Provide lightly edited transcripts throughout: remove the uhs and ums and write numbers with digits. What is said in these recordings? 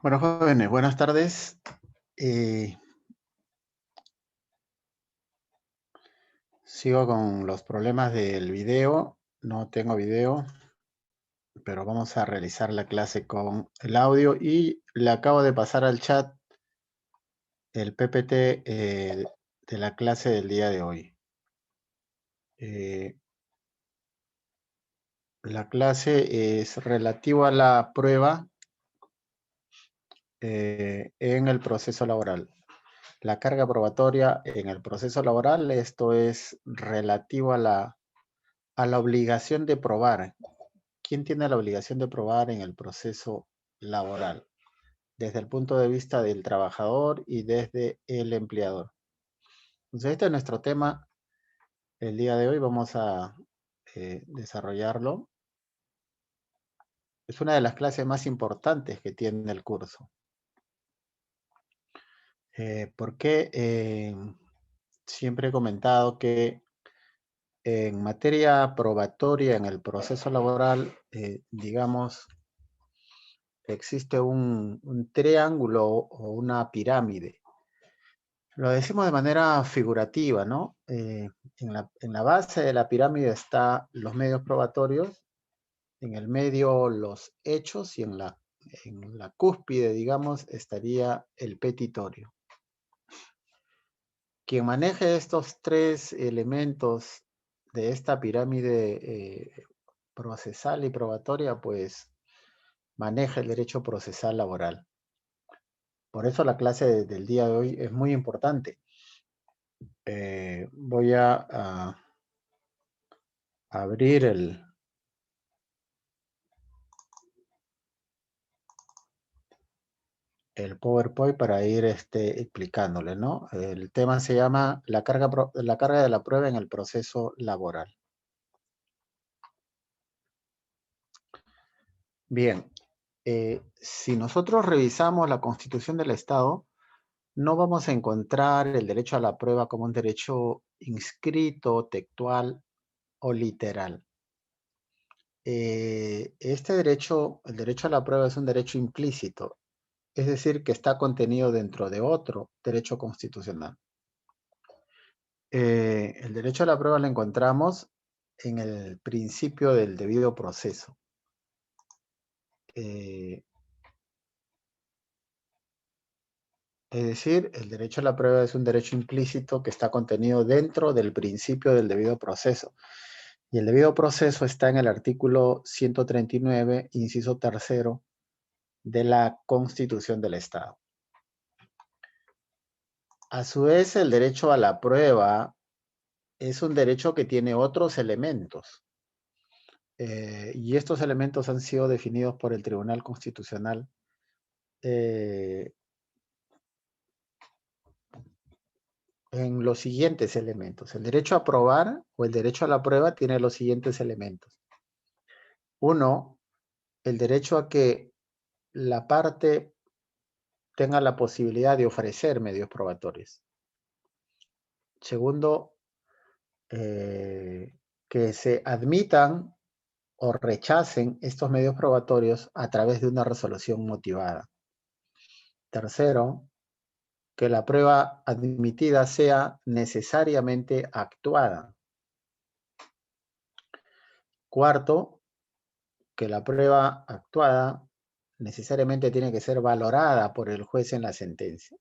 Bueno, jóvenes, buenas tardes. Eh, Sigo con los problemas del video. No tengo video, pero vamos a realizar la clase con el audio y le acabo de pasar al chat el PPT de la clase del día de hoy. La clase es relativa a la prueba en el proceso laboral. La carga probatoria en el proceso laboral, esto es relativo a la obligación de probar. ¿Quién tiene la obligación de probar en el proceso laboral? Desde el punto de vista del trabajador y desde el empleador. Entonces, este es nuestro tema el día de hoy. Vamos a desarrollarlo. Es una de las clases más importantes que tiene el curso. Porque siempre he comentado que en materia probatoria en el proceso laboral, digamos, existe un triángulo o una pirámide. Lo decimos de manera figurativa, ¿no? En la base de la pirámide están los medios probatorios, en el medio los hechos y en la cúspide, digamos, estaría el petitorio. Quien maneje estos tres elementos de esta pirámide procesal y probatoria, pues maneja el derecho procesal laboral. Por eso la clase del día de hoy es muy importante. Voy a abrir el PowerPoint para ir explicándole, ¿no? El tema se llama la carga de la prueba en el proceso laboral. Bien, si nosotros revisamos la Constitución del Estado, no vamos a encontrar el derecho a la prueba como un derecho inscrito, textual o literal. Este derecho, el derecho a la prueba es un derecho implícito, es decir, que está contenido dentro de otro derecho constitucional. El derecho a la prueba lo encontramos en el principio del debido proceso. Es decir, el derecho a la prueba es un derecho implícito que está contenido dentro del principio del debido proceso. Y el debido proceso está en el artículo 139, inciso tercero, de la Constitución del Estado. A su vez, el derecho a la prueba es un derecho que tiene otros elementos. Y estos elementos han sido definidos por el Tribunal Constitucional en los siguientes elementos. El derecho a probar o el derecho a la prueba tiene los siguientes elementos. Uno, el derecho a que la parte tenga la posibilidad de ofrecer medios probatorios. Segundo, que se admitan o rechacen estos medios probatorios a través de una resolución motivada. Tercero, que la prueba admitida sea necesariamente actuada. Cuarto, que la prueba actuada necesariamente tiene que ser valorada por el juez en la sentencia.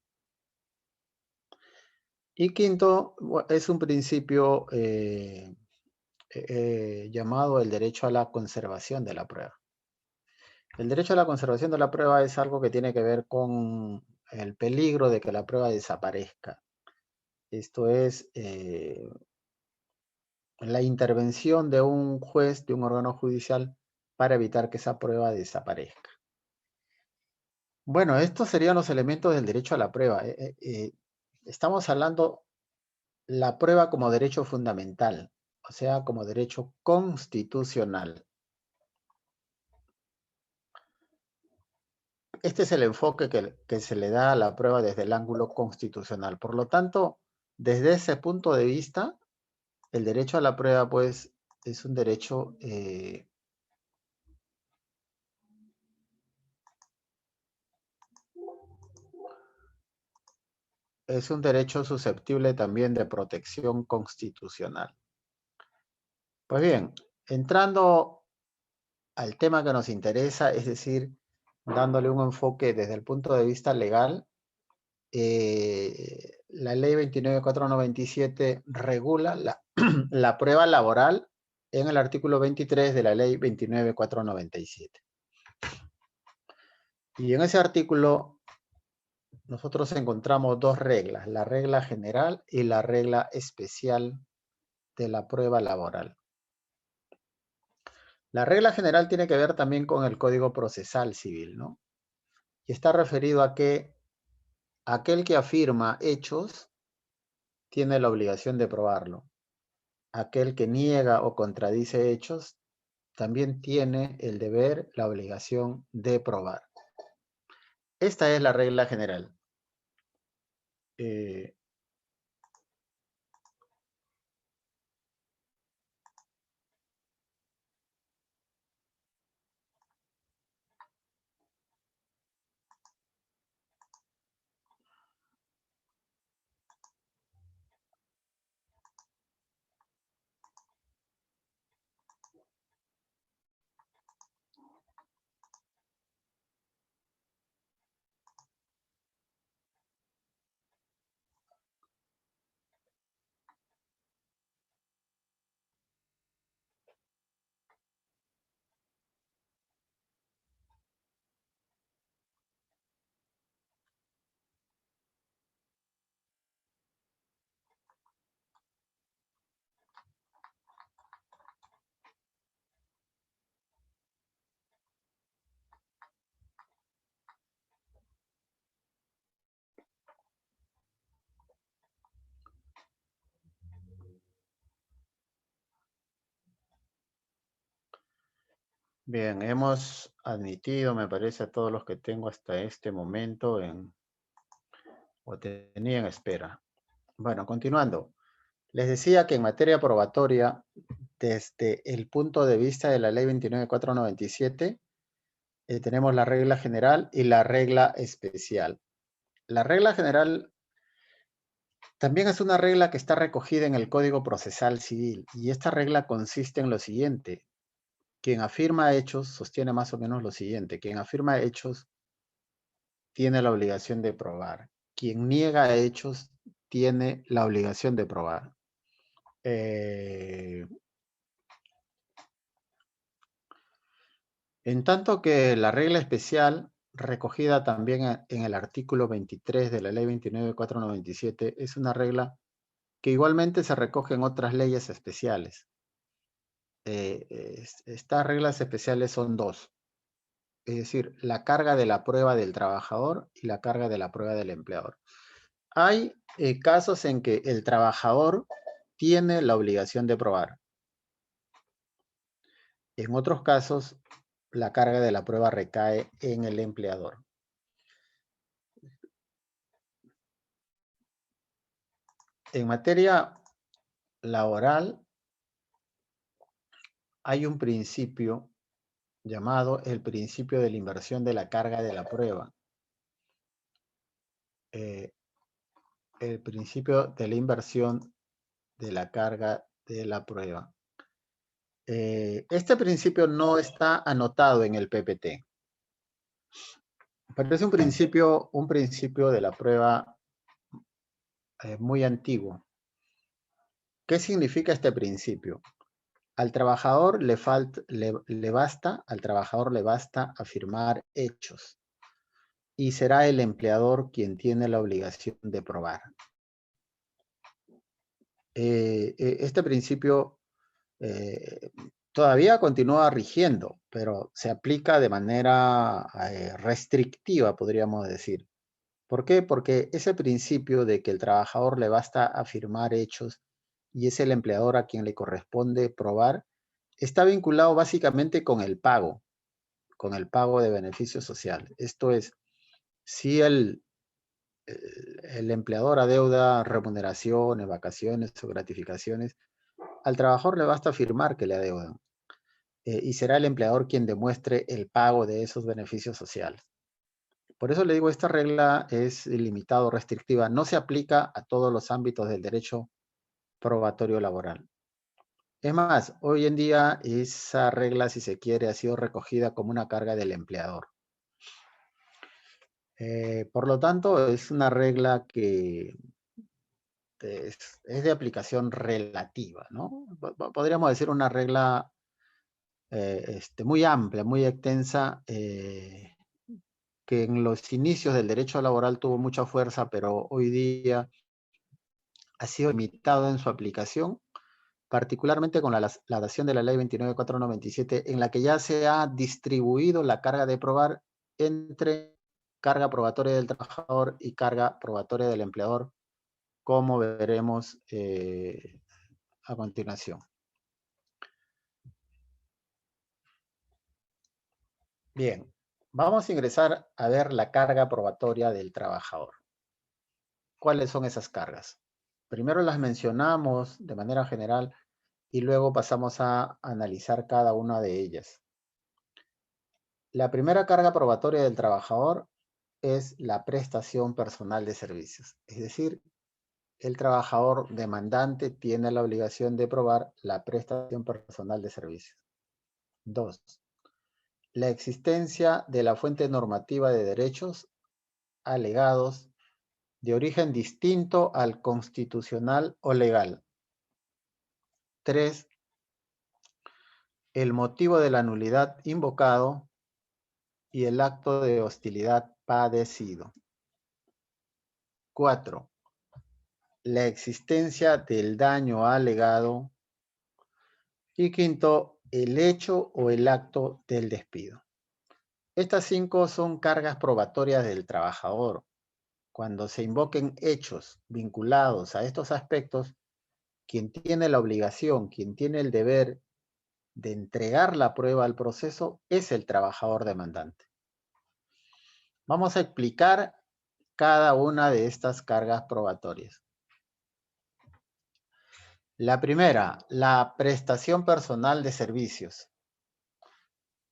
Y quinto, es un principio llamado el derecho a la conservación de la prueba. El derecho a la conservación de la prueba es algo que tiene que ver con el peligro de que la prueba desaparezca. Esto es la intervención de un juez, de un órgano judicial, para evitar que esa prueba desaparezca. Bueno, estos serían los elementos del derecho a la prueba. Estamos hablando la prueba como derecho fundamental, o sea, como derecho constitucional. Este es el enfoque que se le da a la prueba desde el ángulo constitucional. Por lo tanto, desde ese punto de vista, el derecho a la prueba, pues, es un derecho es un derecho susceptible también de protección constitucional. Pues bien, entrando al tema que nos interesa, es decir, dándole un enfoque desde el punto de vista legal, la ley 29.497 regula la prueba laboral en el artículo 23 de la ley 29.497. Y en ese artículo nosotros encontramos dos reglas, la regla general y la regla especial de la prueba laboral. La regla general tiene que ver también con el Código Procesal Civil, ¿no? Y está referido a que aquel que afirma hechos tiene la obligación de probarlo. Aquel que niega o contradice hechos también tiene el deber, la obligación de probar. Esta es la regla general. Eh, bien, hemos admitido, me parece, a todos los que tengo hasta este momento o tenía en espera. Bueno, continuando. Les decía que en materia probatoria, desde el punto de vista de la ley 29.497, tenemos la regla general y la regla especial. La regla general también es una regla que está recogida en el Código Procesal Civil, y esta regla consiste en lo siguiente. Quien afirma hechos sostiene más o menos lo siguiente. Quien afirma hechos tiene la obligación de probar. Quien niega hechos tiene la obligación de probar. Eh, En tanto que la regla especial, recogida también en el artículo 23 de la ley 29.497, es una regla que igualmente se recoge en otras leyes especiales. Estas reglas especiales son dos, es decir, la carga de la prueba del trabajador y la carga de la prueba del empleador. Hay casos en que el trabajador tiene la obligación de probar. En otros casos, la carga de la prueba recae en el empleador. En materia laboral hay un principio llamado el principio de la inversión de la carga de la prueba. Eh, el principio de la inversión de la carga de la prueba. Este principio no está anotado en el PPT, pero es un principio de la prueba muy antiguo. ¿Qué significa este principio? Al trabajador le basta afirmar hechos y será el empleador quien tiene la obligación de probar. Este principio todavía continúa rigiendo, pero se aplica de manera restrictiva, podríamos decir. ¿Por qué? Porque ese principio de que el trabajador le basta afirmar hechos y es el empleador a quien le corresponde probar, está vinculado básicamente con el pago de beneficios sociales. Esto es, si el empleador adeuda remuneraciones, vacaciones o gratificaciones, al trabajador le basta afirmar que le adeudan. Y será el empleador quien demuestre el pago de esos beneficios sociales. Por eso le digo, esta regla es limitada o restrictiva. No se aplica a todos los ámbitos del derecho probatorio laboral. Es más, hoy en día esa regla, si se quiere, ha sido recogida como una carga del empleador. Por lo tanto, es una regla que es de aplicación relativa, ¿no? Podríamos decir una regla muy amplia, muy extensa, que en los inicios del derecho laboral tuvo mucha fuerza, pero hoy día ha sido limitado en su aplicación, particularmente con la dación de la ley 29.497, en la que ya se ha distribuido la carga de probar entre carga probatoria del trabajador y carga probatoria del empleador, como veremos a continuación. Bien, vamos a ingresar a ver la carga probatoria del trabajador. ¿Cuáles son esas cargas? Primero las mencionamos de manera general y luego pasamos a analizar cada una de ellas. La primera carga probatoria del trabajador es la prestación personal de servicios. Es decir, el trabajador demandante tiene la obligación de probar la prestación personal de servicios. 2. La existencia de la fuente normativa de derechos alegados de origen distinto al constitucional o legal. 3. El motivo de la nulidad invocado y el acto de hostilidad padecido. 4. La existencia del daño alegado. Y 5, el hecho o el acto del despido. Estas 5 son cargas probatorias del trabajador. Cuando se invoquen hechos vinculados a estos aspectos, quien tiene la obligación, quien tiene el deber de entregar la prueba al proceso es el trabajador demandante. Vamos a explicar cada una de estas cargas probatorias. La primera, la prestación personal de servicios.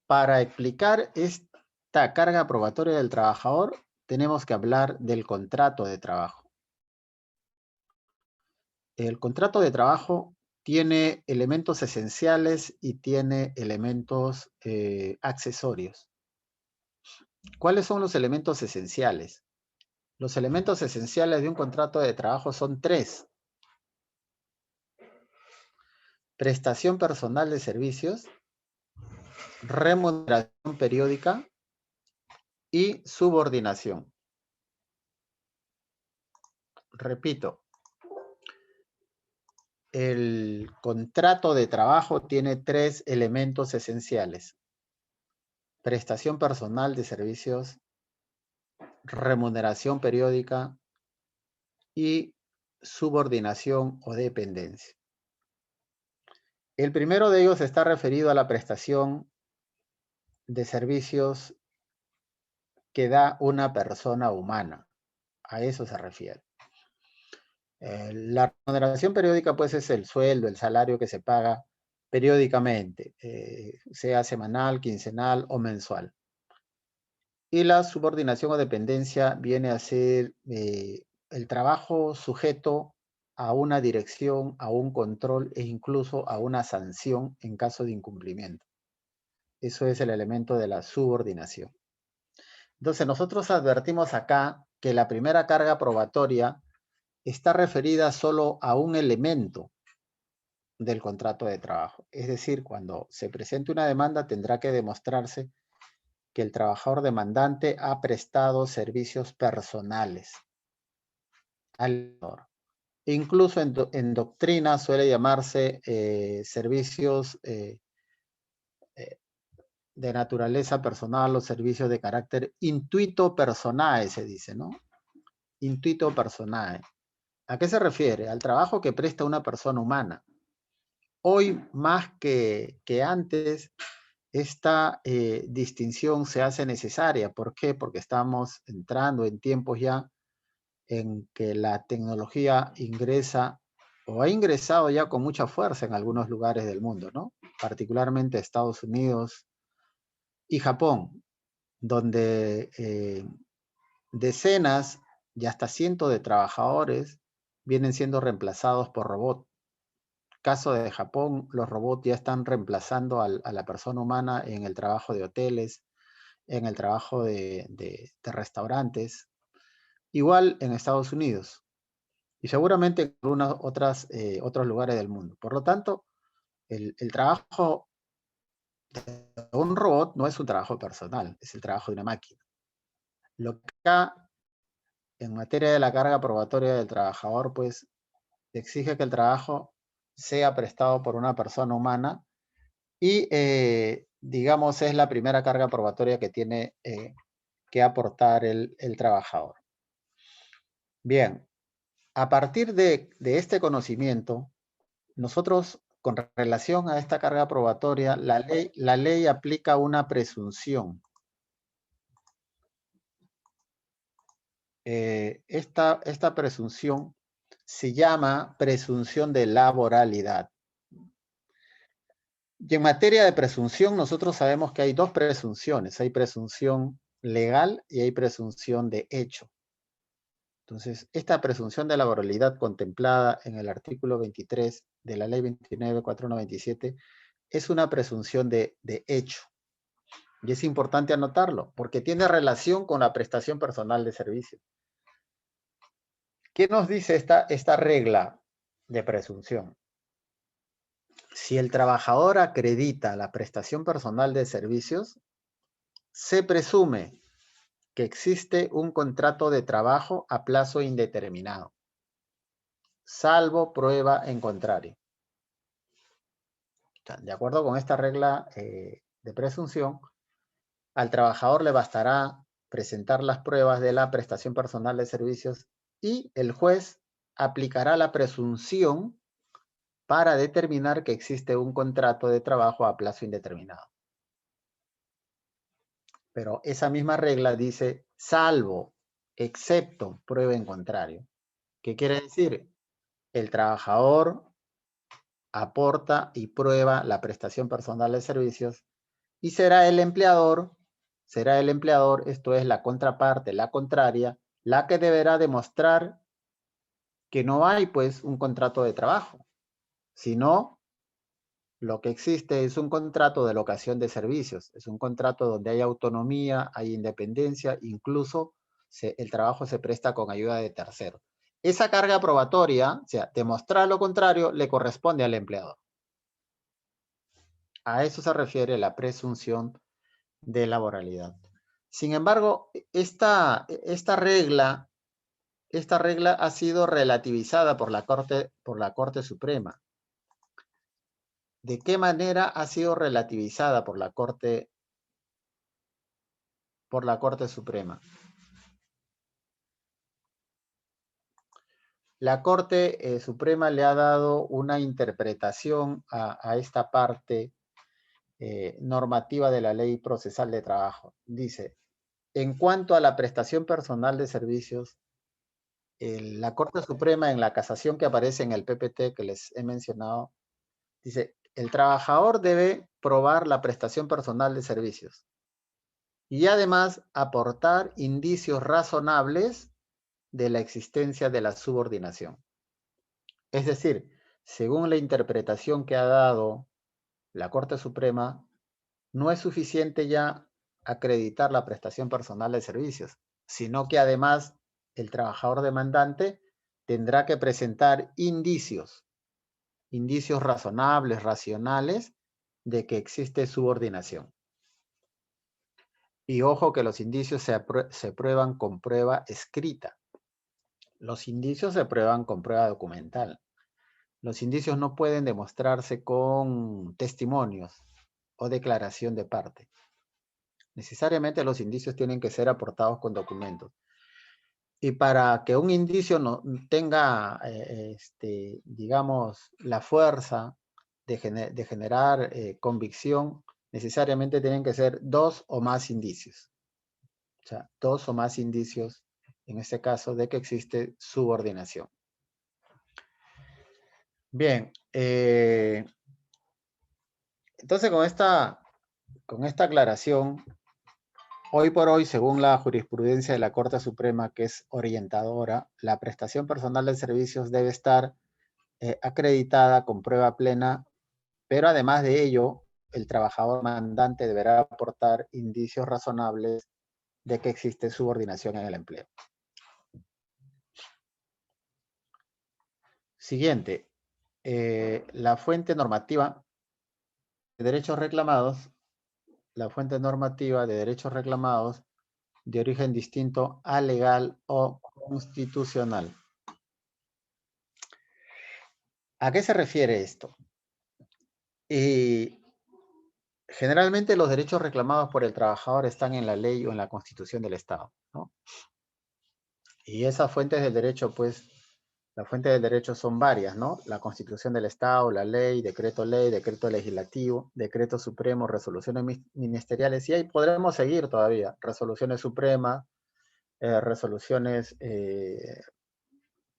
Para explicar esta carga probatoria del trabajador, tenemos que hablar del contrato de trabajo. El contrato de trabajo tiene elementos esenciales y tiene elementos accesorios. ¿Cuáles son los elementos esenciales? Los elementos esenciales de un contrato de trabajo son 3. Prestación personal de servicios, remuneración periódica y subordinación. Repito, el contrato de trabajo tiene 3 elementos esenciales: prestación personal de servicios, remuneración periódica y subordinación o dependencia. El primero de ellos está referido a la prestación de servicios que da una persona humana. A eso se refiere. La remuneración periódica, pues, es el sueldo, el salario que se paga periódicamente, sea semanal, quincenal o mensual. Y la subordinación o dependencia viene a ser el trabajo sujeto a una dirección, a un control e incluso a una sanción en caso de incumplimiento. Eso es el elemento de la subordinación. Entonces, nosotros advertimos acá que la primera carga probatoria está referida solo a un elemento del contrato de trabajo. Es decir, cuando se presente una demanda tendrá que demostrarse que el trabajador demandante ha prestado servicios personales al trabajador. Incluso en doctrina suele llamarse servicios de naturaleza personal o servicios de carácter intuito personae, se dice, ¿no? Intuito personae. ¿A qué se refiere? Al trabajo que presta una persona humana. Hoy, más que antes, esta distinción se hace necesaria. ¿Por qué? Porque estamos entrando en tiempos ya en que la tecnología ingresa o ha ingresado ya con mucha fuerza en algunos lugares del mundo, ¿no? Particularmente Estados Unidos y Japón, donde decenas y hasta cientos de trabajadores vienen siendo reemplazados por robots. Caso de Japón, los robots ya están reemplazando a la persona humana en el trabajo de hoteles, en el trabajo de restaurantes. Igual en Estados Unidos y seguramente en algunos otros lugares del mundo. Por lo tanto, el trabajo de un robot no es un trabajo personal, es el trabajo de una máquina. Lo que acá, en materia de la carga probatoria del trabajador, pues exige que el trabajo sea prestado por una persona humana y, digamos, es la primera carga probatoria que tiene que aportar el trabajador. Bien, a partir de este conocimiento, nosotros, con relación a esta carga probatoria, la ley aplica una presunción. Esta presunción se llama presunción de laboralidad. Y en materia de presunción, nosotros sabemos que hay dos presunciones. Hay presunción legal y hay presunción de hecho. Entonces, esta presunción de laboralidad contemplada en el artículo 23 de la ley 29.4197 es una presunción de hecho. Y es importante anotarlo, porque tiene relación con la prestación personal de servicio. ¿Qué nos dice esta regla de presunción? Si el trabajador acredita la prestación personal de servicios, se presume que existe un contrato de trabajo a plazo indeterminado, salvo prueba en contrario. De acuerdo con esta regla de presunción, al trabajador le bastará presentar las pruebas de la prestación personal de servicios y el juez aplicará la presunción para determinar que existe un contrato de trabajo a plazo indeterminado. Pero esa misma regla dice salvo, excepto prueba en contrario. ¿Qué quiere decir? El trabajador aporta y prueba la prestación personal de servicios y será el empleador, esto es la contraparte, la contraria, la que deberá demostrar que no hay pues un contrato de trabajo, sino lo que existe es un contrato de locación de servicios, es un contrato donde hay autonomía, hay independencia, incluso el trabajo se presta con ayuda de terceros. Esa carga probatoria, o sea, demostrar lo contrario, le corresponde al empleador. A eso se refiere la presunción de laboralidad. Sin embargo, esta regla ha sido relativizada por la Corte Suprema. ¿De qué manera ha sido relativizada por la Corte Suprema? La Corte Suprema le ha dado una interpretación a esta parte normativa de la Ley Procesal de Trabajo. Dice, en cuanto a la prestación personal de servicios, la Corte Suprema, en la casación que aparece en el PPT que les he mencionado, dice, el trabajador debe probar la prestación personal de servicios y además aportar indicios razonables de la existencia de la subordinación. Es decir, según la interpretación que ha dado la Corte Suprema, no es suficiente ya acreditar la prestación personal de servicios, sino que además el trabajador demandante tendrá que presentar indicios razonables, racionales, de que existe subordinación. Y ojo que los indicios se prueban con prueba escrita. Los indicios se prueban con prueba documental. Los indicios no pueden demostrarse con testimonios o declaración de parte. Necesariamente los indicios tienen que ser aportados con documentos. Y para que un indicio no tenga, digamos, la fuerza de generar convicción, necesariamente tienen que ser dos o más indicios. O sea, dos o más indicios, en este caso, de que existe subordinación. Bien, entonces con esta aclaración, hoy por hoy, según la jurisprudencia de la Corte Suprema, que es orientadora, la prestación personal de servicios debe estar acreditada con prueba plena, pero además de ello, el trabajador mandante deberá aportar indicios razonables de que existe subordinación en el empleo. Siguiente, la fuente normativa de derechos reclamados, la fuente normativa de derechos reclamados de origen distinto a legal o constitucional. ¿A qué se refiere esto? Generalmente los derechos reclamados por el trabajador están en la ley o en la Constitución del Estado, ¿no? Y esas fuentes del derecho, pues, las fuentes del derecho son varias, ¿no? La Constitución del Estado, la ley, decreto legislativo, decreto supremo, resoluciones ministeriales, y ahí podremos seguir todavía, resoluciones supremas, resoluciones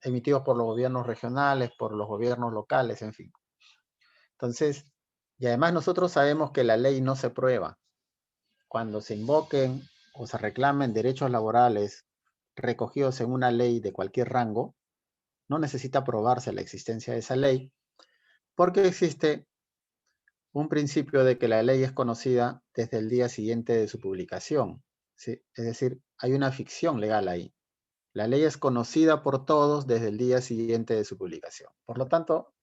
emitidos por los gobiernos regionales, por los gobiernos locales, en fin. Entonces, y además nosotros sabemos que la ley no se prueba. Cuando se invoquen o se reclamen derechos laborales recogidos en una ley de cualquier rango, no necesita probarse la existencia de esa ley, porque existe un principio de que la ley es conocida desde el día siguiente de su publicación, ¿sí? Es decir, hay una ficción legal ahí. La ley es conocida por todos desde el día siguiente de su publicación. Por lo tanto,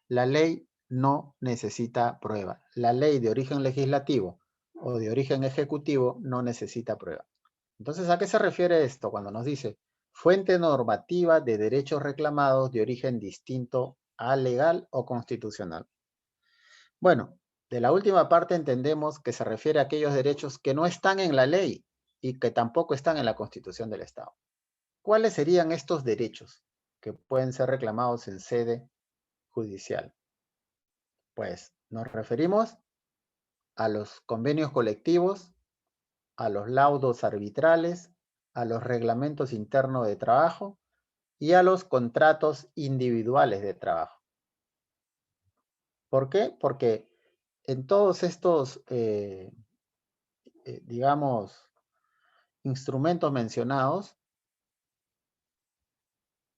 la ley no necesita prueba. La ley de origen legislativo o de origen ejecutivo no necesita prueba. Entonces, ¿a qué se refiere esto cuando nos dice fuente normativa de derechos reclamados de origen distinto a legal o constitucional? Bueno, de la última parte entendemos que se refiere a aquellos derechos que no están en la ley y que tampoco están en la Constitución del Estado. ¿Cuáles serían estos derechos que pueden ser reclamados en sede judicial? Pues nos referimos a los convenios colectivos, a los laudos arbitrales, a los reglamentos internos de trabajo y a los contratos individuales de trabajo. ¿Por qué? Porque en todos estos, digamos, instrumentos mencionados,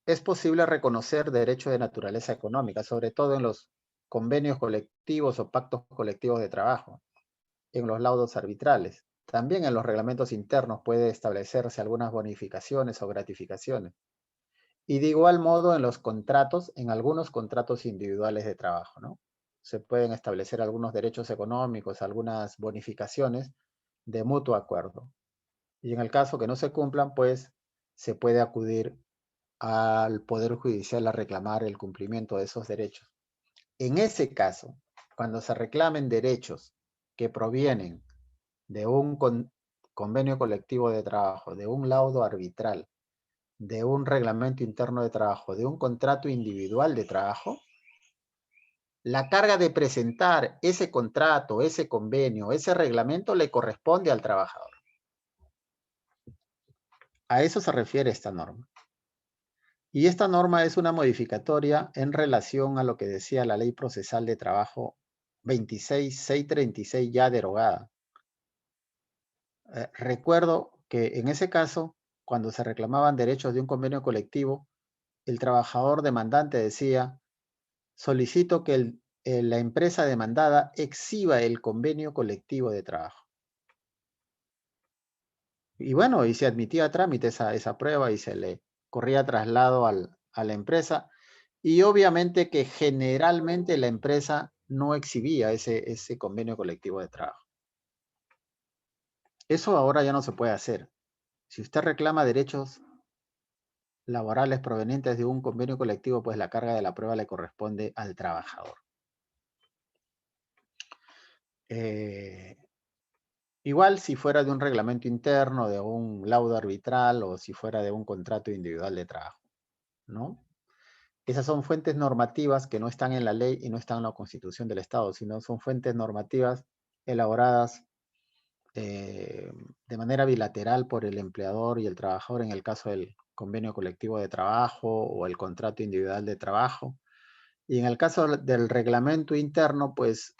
es posible reconocer derechos de naturaleza económica, sobre todo en los convenios colectivos o pactos colectivos de trabajo, en los laudos arbitrales. También en los reglamentos internos puede establecerse algunas bonificaciones o gratificaciones. Y de igual modo en los contratos, en algunos contratos individuales de trabajo, ¿no? Se pueden establecer algunos derechos económicos, algunas bonificaciones de mutuo acuerdo. Y en el caso que no se cumplan, pues se puede acudir al Poder Judicial a reclamar el cumplimiento de esos derechos. En ese caso, cuando se reclamen derechos que provienen de un convenio colectivo de trabajo, de un laudo arbitral, de un reglamento interno de trabajo, de un contrato individual de trabajo, la carga de presentar ese contrato, ese convenio, ese reglamento le corresponde al trabajador. A eso se refiere esta norma. Y esta norma es una modificatoria en relación a lo que decía la Ley Procesal de Trabajo 26.636 ya derogada. Recuerdo que en ese caso, cuando se reclamaban derechos de un convenio colectivo, el trabajador demandante decía: solicito que la empresa demandada exhiba el convenio colectivo de trabajo. Y bueno, y se admitía a trámite esa prueba y se le corría traslado a la empresa. Y obviamente que generalmente la empresa no exhibía ese convenio colectivo de trabajo. Eso ahora ya no se puede hacer. Si usted reclama derechos laborales provenientes de un convenio colectivo, pues la carga de la prueba le corresponde al trabajador. Igual si fuera de un reglamento interno, de un laudo arbitral o si fuera de un contrato individual de trabajo, ¿no? Esas son fuentes normativas que no están en la ley y no están en la Constitución del Estado, sino son fuentes normativas elaboradas de manera bilateral por el empleador y el trabajador en el caso del convenio colectivo de trabajo o el contrato individual de trabajo. Y en el caso del reglamento interno, pues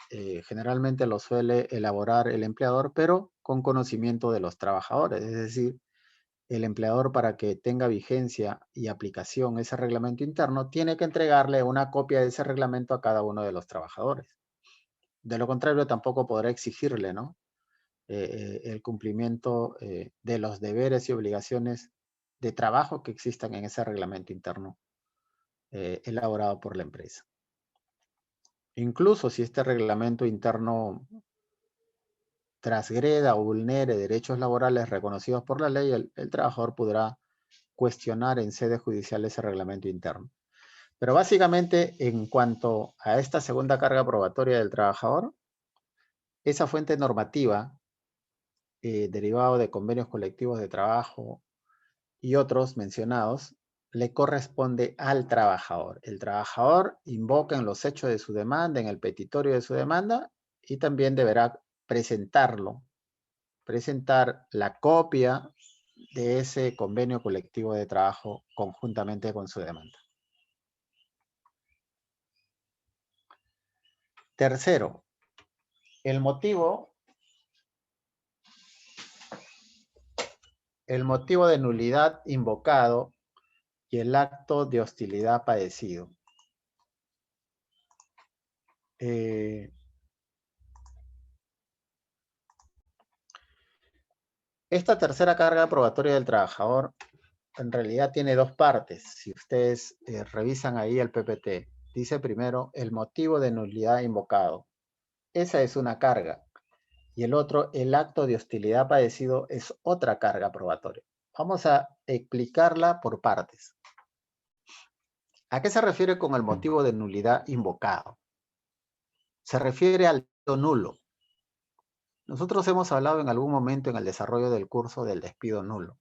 generalmente lo suele elaborar el empleador, pero con conocimiento de los trabajadores. Es decir, el empleador, para que tenga vigencia y aplicación ese reglamento interno, tiene que entregarle una copia de ese reglamento a cada uno de los trabajadores. De lo contrario, tampoco podrá exigirle, ¿no? El cumplimiento de los deberes y obligaciones de trabajo que existan en ese reglamento interno elaborado por la empresa. Incluso si este reglamento interno transgreda o vulnere derechos laborales reconocidos por la ley, el trabajador podrá cuestionar en sede judicial ese reglamento interno. Pero básicamente, en cuanto a esta segunda carga probatoria del trabajador, esa fuente normativa derivado de convenios colectivos de trabajo y otros mencionados, le corresponde al trabajador. El trabajador invoca en los hechos de su demanda, en el petitorio de su demanda, y también deberá presentar la copia de ese convenio colectivo de trabajo conjuntamente con su demanda. Tercero, el motivo de nulidad invocado y el acto de hostilidad padecido. Esta tercera carga probatoria del trabajador en realidad tiene dos partes. Si ustedes revisan ahí el PPT, dice primero el motivo de nulidad invocado. Esa es una carga. Y el otro, el acto de hostilidad padecido, es otra carga probatoria. Vamos a explicarla por partes. ¿A qué se refiere con el motivo de nulidad invocado? Se refiere al despido nulo. Nosotros hemos hablado en algún momento en el desarrollo del curso del despido nulo.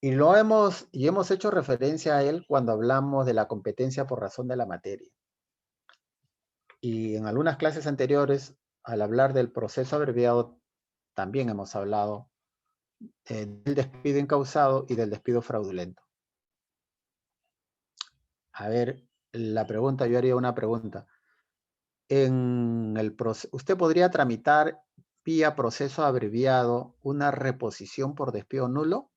Y hemos hecho referencia a él cuando hablamos de la competencia por razón de la materia. Y en algunas clases anteriores, al hablar del proceso abreviado, también hemos hablado del despido incausado y del despido fraudulento. A ver, yo haría una pregunta. ¿Usted podría tramitar vía proceso abreviado una reposición por despido nulo?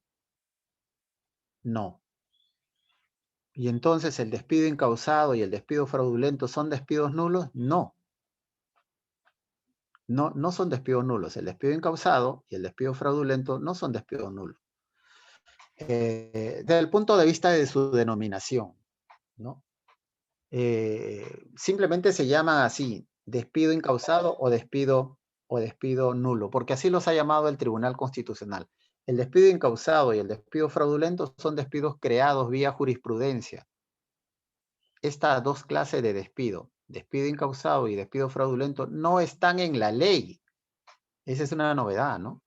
No. ¿Y entonces el despido incausado y el despido fraudulento son despidos nulos? No. No son despidos nulos. El despido incausado y el despido fraudulento no son despidos nulos. Desde el punto de vista de su denominación, ¿no? Simplemente se llaman así, despido incausado o despido nulo, porque así los ha llamado el Tribunal Constitucional. El despido incausado y el despido fraudulento son despidos creados vía jurisprudencia. Estas dos clases de despido incausado y despido fraudulento, no están en la ley. Esa es una novedad, ¿no?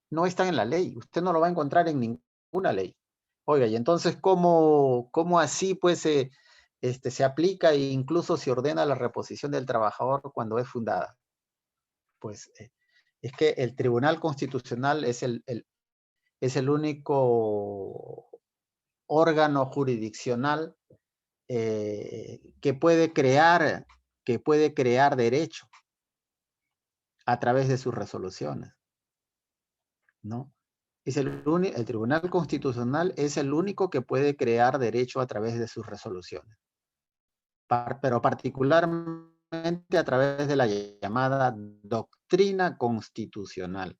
No están en la ley. Usted no lo va a encontrar en ninguna ley. Oiga, y entonces, ¿cómo así pues se aplica e incluso se ordena la reposición del trabajador cuando es fundada? Pues es que el Tribunal Constitucional es el único órgano jurisdiccional que puede crear derecho a través de sus resoluciones, ¿no? El Tribunal Constitucional es el único que puede crear derecho a través de sus resoluciones, pero particularmente a través de la llamada doctrina constitucional.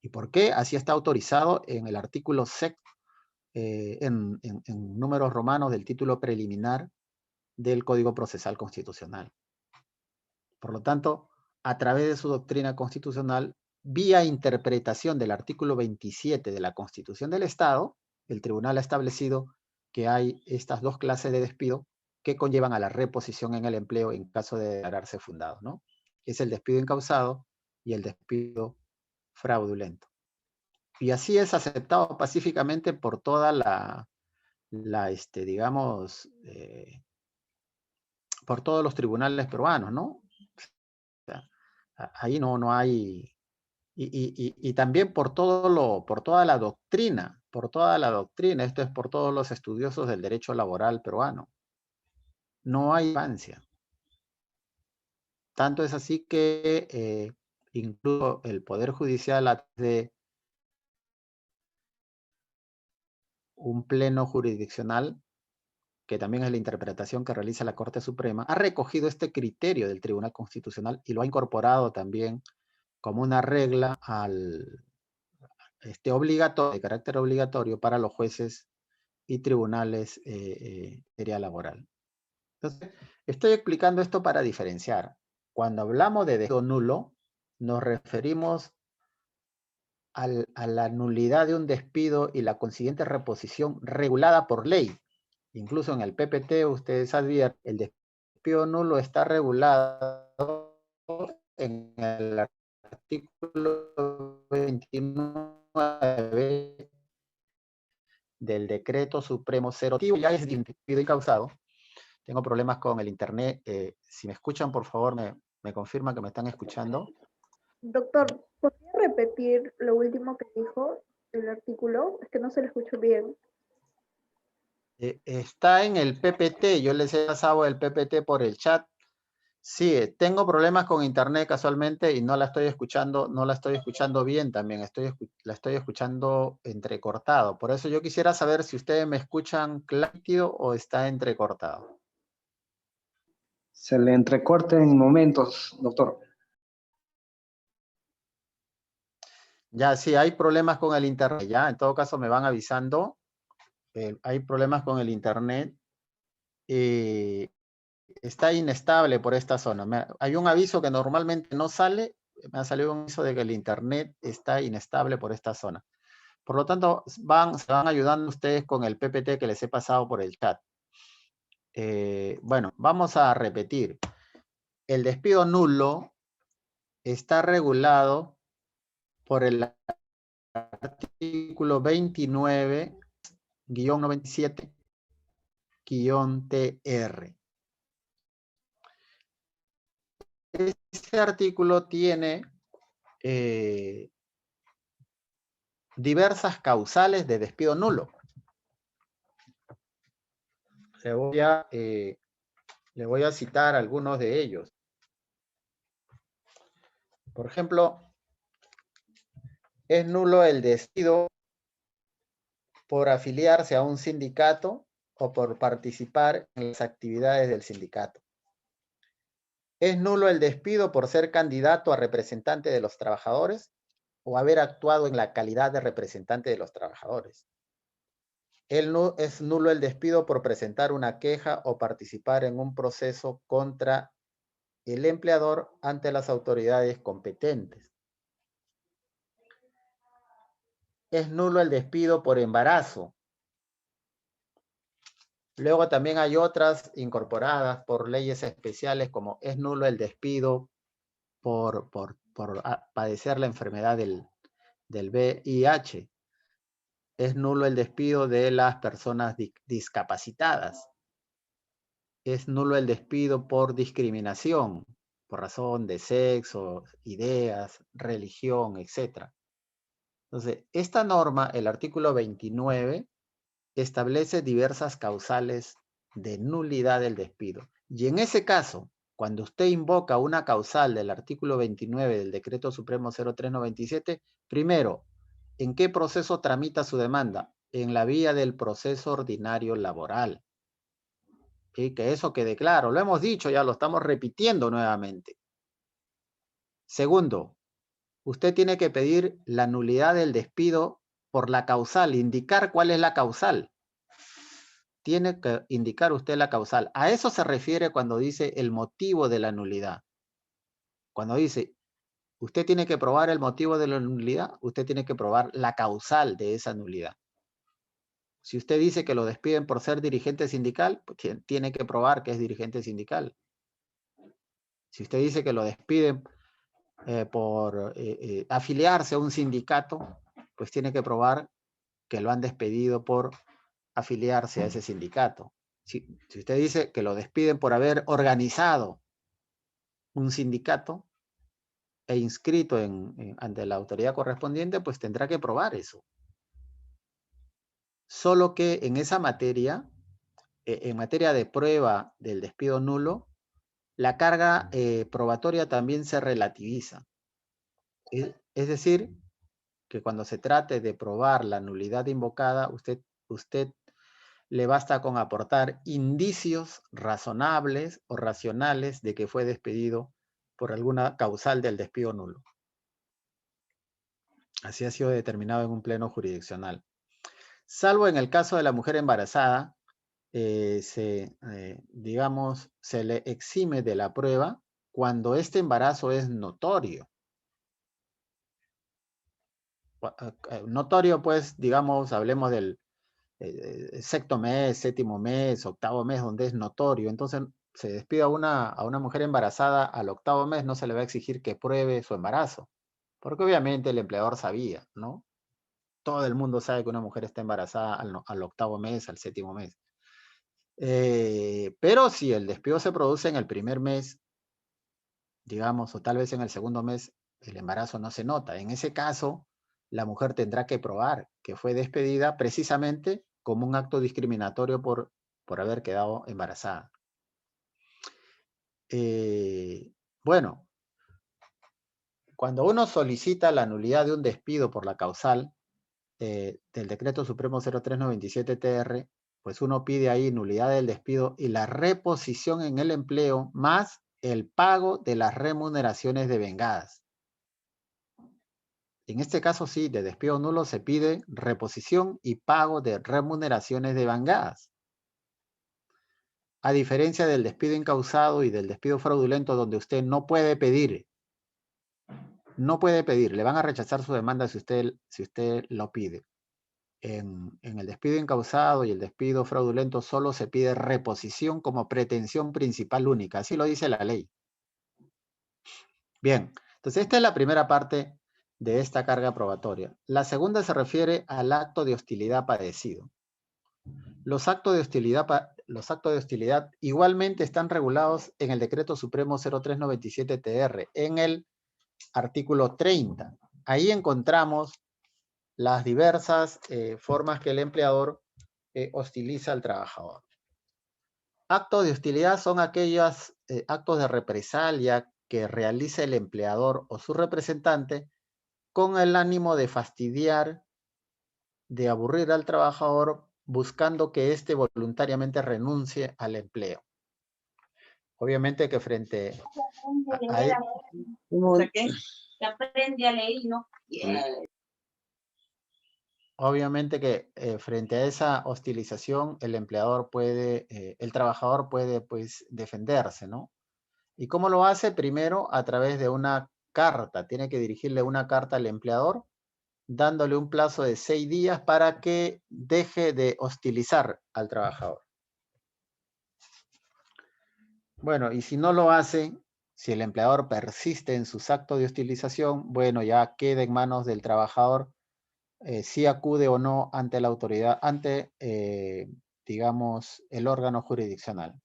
¿Y por qué? Así está autorizado en el artículo sexto, en números romanos del título preliminar del Código Procesal Constitucional. Por lo tanto, a través de su doctrina constitucional, vía interpretación del artículo 27 de la Constitución del Estado, el tribunal ha establecido que hay estas dos clases de despido que conllevan a la reposición en el empleo en caso de declararse fundado, ¿no? Es el despido incausado y el despido fraudulento. Y así es aceptado pacíficamente por toda por todos los tribunales peruanos, ¿no? O sea, ahí no hay, y también por toda la doctrina, esto es por todos los estudiosos del derecho laboral peruano. No hay infancia. Tanto es así que incluso el Poder Judicial de un pleno jurisdiccional, que también es la interpretación que realiza la Corte Suprema, ha recogido este criterio del Tribunal Constitucional y lo ha incorporado también como una regla obligatorio, de carácter obligatorio para los jueces y tribunales en materia laboral. Entonces, estoy explicando esto para diferenciar. Cuando hablamos de despido nulo, nos referimos a la nulidad de un despido y la consiguiente reposición regulada por ley. Incluso en el PPT, ustedes advierten, el despido nulo está regulado en el artículo 29 del Decreto Supremo 0, ya es despido incausado. Tengo problemas con el internet. Si me escuchan, por favor, me confirman que me están escuchando. Doctor, ¿podría repetir lo último que dijo el artículo? Es que no se lo escucho bien. Está en el PPT. Yo les he pasado el PPT por el chat. Sí, tengo problemas con internet casualmente y no la estoy escuchando bien también. La estoy escuchando entrecortado. Por eso yo quisiera saber si ustedes me escuchan claro o está entrecortado. Se le entrecorta en momentos, doctor. Ya, sí, hay problemas con el internet. Ya, en todo caso me van avisando. Hay problemas con el internet. Está inestable por esta zona. Hay un aviso que normalmente no sale. Me ha salido un aviso de que el internet está inestable por esta zona. Por lo tanto, se van ayudando ustedes con el PPT que les he pasado por el chat. Bueno, vamos a repetir. El despido nulo está regulado por el artículo 29-97-TR. Este artículo tiene diversas causales de despido nulo. Le voy a citar algunos de ellos. Por ejemplo, es nulo el despido por afiliarse a un sindicato o por participar en las actividades del sindicato. Es nulo el despido por ser candidato a representante de los trabajadores o haber actuado en la calidad de representante de los trabajadores. Es nulo el despido por presentar una queja o participar en un proceso contra el empleador ante las autoridades competentes. Es nulo el despido por embarazo. Luego también hay otras incorporadas por leyes especiales, como es nulo el despido por padecer la enfermedad del VIH. Es nulo el despido de las personas discapacitadas. Es nulo el despido por discriminación, por razón de sexo, ideas, religión, etc. Entonces, esta norma, el artículo 29, establece diversas causales de nulidad del despido. Y en ese caso, cuando usted invoca una causal del artículo 29 del Decreto Supremo 0397, primero, ¿en qué proceso tramita su demanda? En la vía del proceso ordinario laboral. ¿Sí? Que eso quede claro. Lo hemos dicho, ya lo estamos repitiendo nuevamente. Segundo, usted tiene que pedir la nulidad del despido por la causal, indicar cuál es la causal. Tiene que indicar usted la causal. A eso se refiere cuando dice el motivo de la nulidad. Cuando dice, usted tiene que probar el motivo de la nulidad, usted tiene que probar la causal de esa nulidad. Si usted dice que lo despiden por ser dirigente sindical, pues tiene que probar que es dirigente sindical. Si usted dice que lo despiden por afiliarse a un sindicato, pues tiene que probar que lo han despedido por afiliarse a ese sindicato. Si usted dice que lo despiden por haber organizado un sindicato e inscrito ante la autoridad correspondiente, pues tendrá que probar eso. Solo que en esa materia, en materia de prueba del despido nulo, la carga probatoria también se relativiza. Es decir, que cuando se trate de probar la nulidad invocada, usted le basta con aportar indicios razonables o racionales de que fue despedido por alguna causal del despido nulo. Así ha sido determinado en un pleno jurisdiccional. Salvo en el caso de la mujer embarazada, digamos, se le exime de la prueba cuando este embarazo es notorio. Notorio, pues, digamos, hablemos del sexto mes, séptimo mes, octavo mes, donde es notorio. Entonces, se despide a una mujer embarazada al octavo mes, no se le va a exigir que pruebe su embarazo, porque obviamente el empleador sabía, ¿no? Todo el mundo sabe que una mujer está embarazada al octavo mes, al séptimo mes. Pero si el despido se produce en el primer mes, digamos, o tal vez en el segundo mes, el embarazo no se nota. En ese caso, la mujer tendrá que probar que fue despedida precisamente como un acto discriminatorio por haber quedado embarazada. Bueno, cuando uno solicita la nulidad de un despido por la causal del Decreto Supremo 0397-TR, pues uno pide ahí nulidad del despido y la reposición en el empleo más el pago de las remuneraciones devengadas. En este caso sí, de despido nulo se pide reposición y pago de remuneraciones devengadas. A diferencia del despido incausado y del despido fraudulento, donde usted no puede pedir, le van a rechazar su demanda si usted lo pide. En el despido incausado y el despido fraudulento solo se pide reposición como pretensión principal única, así lo dice la ley. Bien, entonces esta es la primera parte de esta carga probatoria. La segunda se refiere al acto de hostilidad padecido. Los actos de hostilidad igualmente están regulados en el Decreto Supremo 0397-TR, en el artículo 30. Ahí encontramos las diversas formas que el empleador hostiliza al trabajador. Actos de hostilidad son aquellos actos de represalia que realiza el empleador o su representante con el ánimo de fastidiar, de aburrir al trabajador, buscando que éste voluntariamente renuncie al empleo. Obviamente que frente a obviamente que frente a esa hostilización, el trabajador puede pues defenderse, ¿no? ¿Y cómo lo hace? Primero a través de una carta. Tiene que dirigirle una carta al empleador, dándole un plazo de 6 días para que deje de hostilizar al trabajador. Bueno, y si no lo hace, si el empleador persiste en sus actos de hostilización, bueno, ya queda en manos del trabajador si acude o no ante la autoridad, digamos, el órgano jurisdiccional.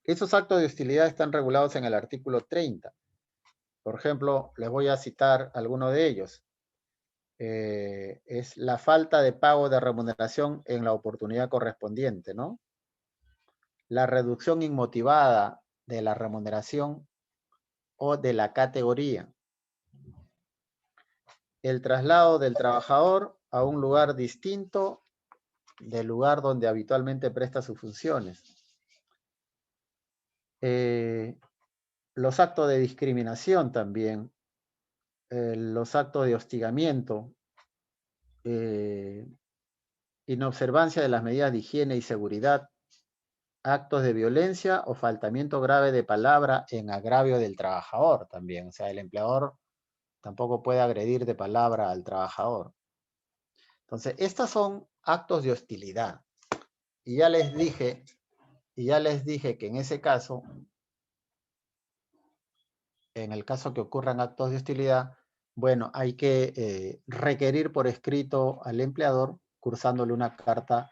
Esos actos de hostilidad están regulados en el artículo 30. Por ejemplo, les voy a citar alguno de ellos. Es la falta de pago de remuneración en la oportunidad correspondiente, ¿no? La reducción inmotivada de la remuneración o de la categoría. El traslado del trabajador a un lugar distinto del lugar donde habitualmente presta sus funciones. Los actos de discriminación también, los actos de hostigamiento, inobservancia de las medidas de higiene y seguridad, actos de violencia o faltamiento grave de palabra en agravio del trabajador también. O sea, el empleador tampoco puede agredir de palabra al trabajador. Entonces, estos son actos de hostilidad. Y ya les dije que en ese caso, en el caso que ocurran actos de hostilidad, bueno, hay que requerir por escrito al empleador, cursándole una carta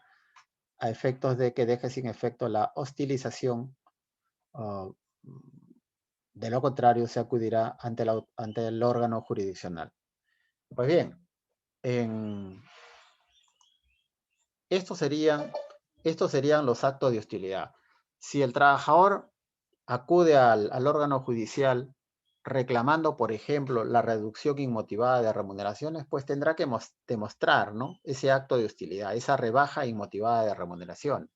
a efectos de que deje sin efecto la hostilización. De lo contrario, se acudirá ante el órgano jurisdiccional. Pues bien, estos serían los actos de hostilidad. Si el trabajador acude al órgano judicial reclamando, por ejemplo, la reducción inmotivada de remuneraciones, pues tendrá que demostrar, ¿no?, ese acto de hostilidad, esa rebaja inmotivada de remuneración.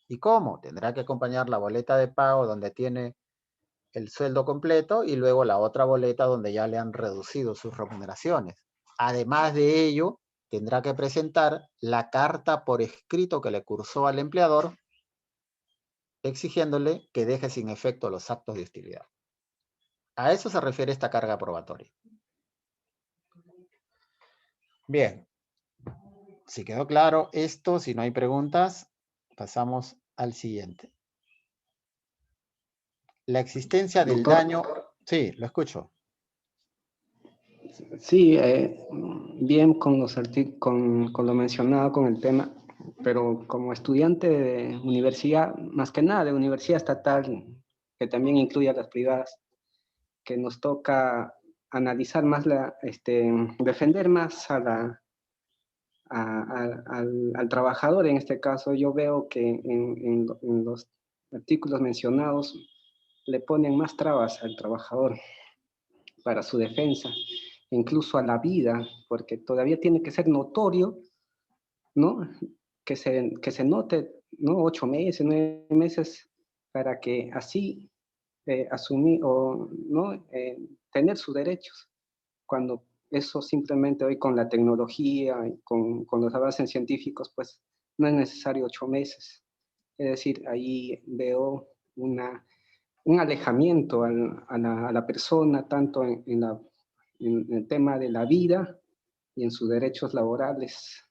¿Y cómo? Tendrá que acompañar la boleta de pago donde tiene el sueldo completo y luego la otra boleta donde ya le han reducido sus remuneraciones. Además de ello, tendrá que presentar la carta por escrito que le cursó al empleador exigiéndole que deje sin efecto los actos de hostilidad. A eso se refiere esta carga probatoria. Bien, si quedó claro esto, si no hay preguntas, pasamos al siguiente. La existencia del Doctor. daño... Sí, lo escucho. Sí, bien con con lo mencionado con el tema, pero como estudiante de universidad, más que nada de universidad estatal, que también incluye a las privadas, que nos toca analizar más defender más al trabajador en este caso. Yo veo que en los artículos mencionados le ponen más trabas al trabajador para su defensa, incluso a la vida, porque todavía tiene que ser notorio, ¿no? Que se note, ¿no? 8 meses, 9 meses, para que así asumir o ¿no? Tener sus derechos, cuando eso simplemente hoy con la tecnología y con los avances científicos, pues no es necesario 8 meses. Es decir, ahí veo un alejamiento a la persona, tanto en el tema de la vida y en sus derechos laborales,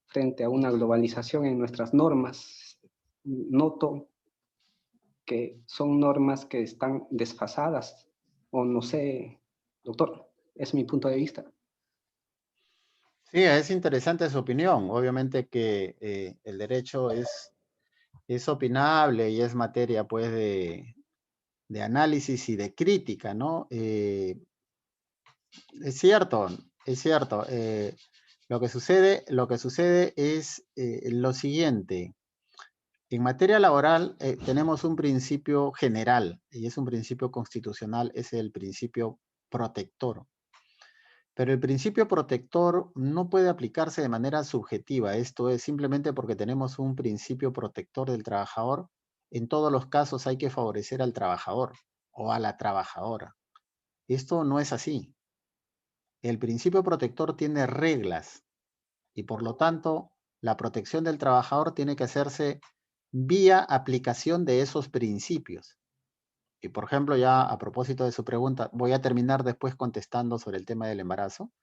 frente a una globalización en nuestras normas. Noto que son normas que están desfasadas, o no sé, doctor, es mi punto de vista. Sí, es interesante su opinión. Obviamente que el derecho es opinable y es materia, pues, de análisis y de crítica, ¿no? Es cierto, es cierto. Lo que sucede es lo siguiente. En materia laboral tenemos un principio general y es un principio constitucional, es el principio protector. Pero el principio protector no puede aplicarse de manera subjetiva. Esto es simplemente porque tenemos un principio protector del trabajador. En todos los casos hay que favorecer al trabajador o a la trabajadora. Esto no es así. El principio protector tiene reglas y por lo tanto la protección del trabajador tiene que hacerse vía aplicación de esos principios. Y por ejemplo, ya a propósito de su pregunta, voy a terminar después contestando sobre el tema del embarazo,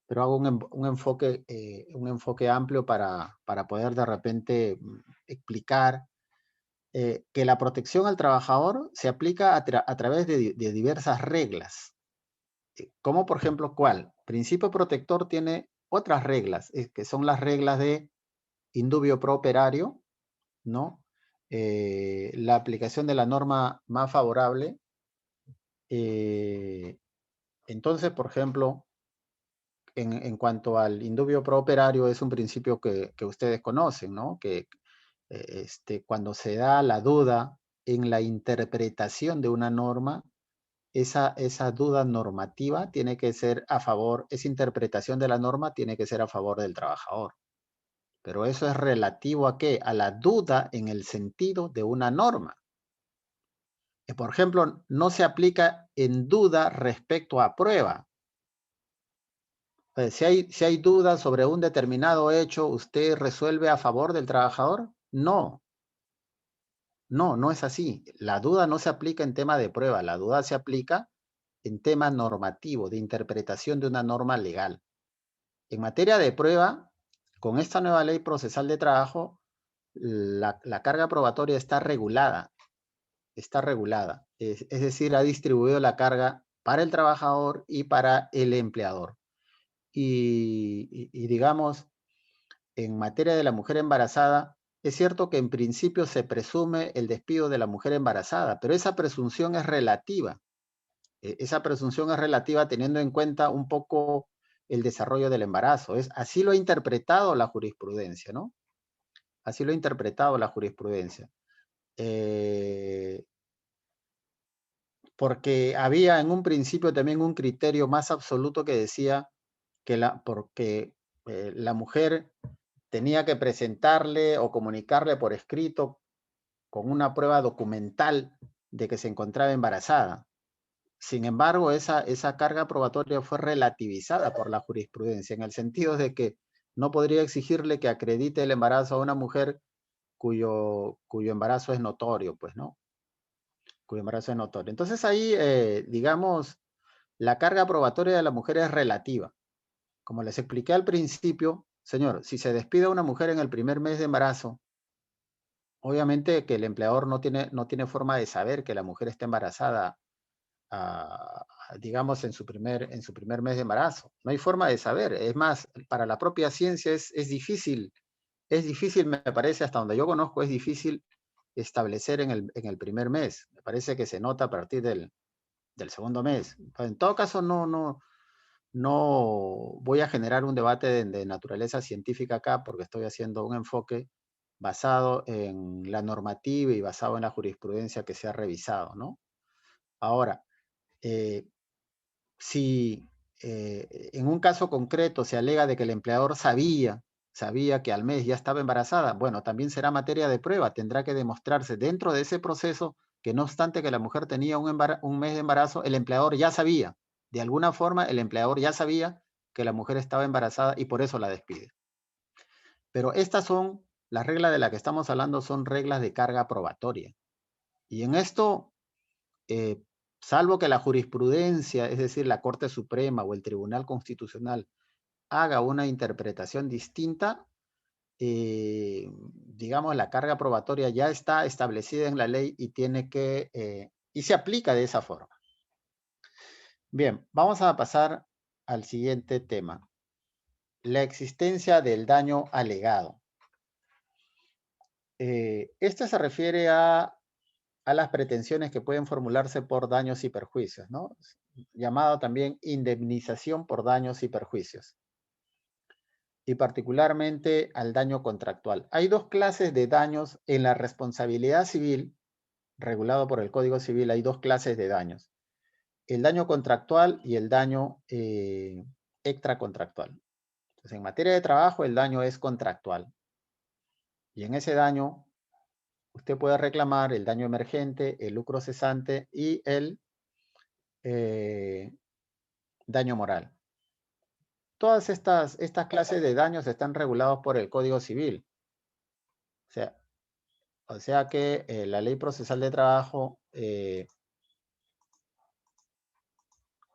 pero hago un enfoque amplio para poder de repente explicar que la protección al trabajador se aplica a través de diversas reglas. Como por ejemplo, ¿cuál? Principio protector tiene otras reglas, que son las reglas de indubio pro operario, ¿no? La aplicación de la norma más favorable. Entonces, por ejemplo, en cuanto al indubio pro operario, es un principio que ustedes conocen, ¿no? Que cuando se da la duda en la interpretación de una norma, esa duda normativa tiene que ser a favor, esa interpretación de la norma tiene que ser a favor del trabajador. Pero eso es relativo ¿a qué? A la duda en el sentido de una norma. Por ejemplo, no se aplica en duda respecto a prueba. Si hay dudas sobre un determinado hecho, ¿usted resuelve a favor del trabajador? No. No, no es así. La duda no se aplica en tema de prueba. La duda se aplica en tema normativo, de interpretación de una norma legal. En materia de prueba, con esta nueva ley procesal de trabajo, la carga probatoria está regulada. Está regulada. Es decir, ha distribuido la carga para el trabajador y para el empleador. Y digamos, en materia de la mujer embarazada, es cierto que en principio se presume el despido de la mujer embarazada, pero esa presunción es relativa. Esa presunción es relativa teniendo en cuenta un poco el desarrollo del embarazo. Así lo ha interpretado la jurisprudencia, ¿no? Así lo ha interpretado la jurisprudencia. porque había en un principio también un criterio más absoluto que decía que porque la mujer tenía que presentarle o comunicarle por escrito con una prueba documental de que se encontraba embarazada. Sin embargo, esa carga probatoria fue relativizada por la jurisprudencia, en el sentido de que no podría exigirle que acredite el embarazo a una mujer cuyo embarazo es notorio, pues, ¿no? Cuyo embarazo es notorio. Entonces ahí, digamos, la carga probatoria de la mujer es relativa. Como les expliqué al principio, señor, si se despide a una mujer en el primer mes de embarazo, obviamente que el empleador no tiene forma de saber que la mujer está embarazada, digamos, en su primer mes de embarazo. No hay forma de saber. Es más, para la propia ciencia es difícil, me parece, hasta donde yo conozco, es difícil establecer en el primer mes. Me parece que se nota a partir del segundo mes. En todo caso, no voy a generar un debate de naturaleza científica acá, porque estoy haciendo un enfoque basado en la normativa y basado en la jurisprudencia que se ha revisado, ¿no? Ahora, si en un caso concreto se alega de que el empleador sabía que al mes ya estaba embarazada, bueno, también será materia de prueba, tendrá que demostrarse dentro de ese proceso que no obstante que la mujer tenía un mes de embarazo, el empleador ya sabía, de alguna forma el empleador ya sabía que la mujer estaba embarazada y por eso la despide. Pero estas son, las reglas de las que estamos hablando son reglas de carga probatoria. Y en esto, salvo que la jurisprudencia, es decir, la Corte Suprema o el Tribunal Constitucional, haga una interpretación distinta, digamos, la carga probatoria ya está establecida en la ley y y se aplica de esa forma. Bien, vamos a pasar al siguiente tema. La existencia del daño alegado. Esto se refiere a las pretensiones que pueden formularse por daños y perjuicios, ¿no? Llamado también indemnización por daños y perjuicios. Y particularmente al daño contractual. Hay dos clases de daños en la responsabilidad civil, regulado por el Código Civil, hay dos clases de daños. El daño contractual y el daño extracontractual. Entonces, en materia de trabajo, el daño es contractual. Y en ese daño, usted puede reclamar el daño emergente, el lucro cesante y el daño moral. Todas estas clases de daños están regulados por el Código Civil. O sea que la Ley Procesal de Trabajo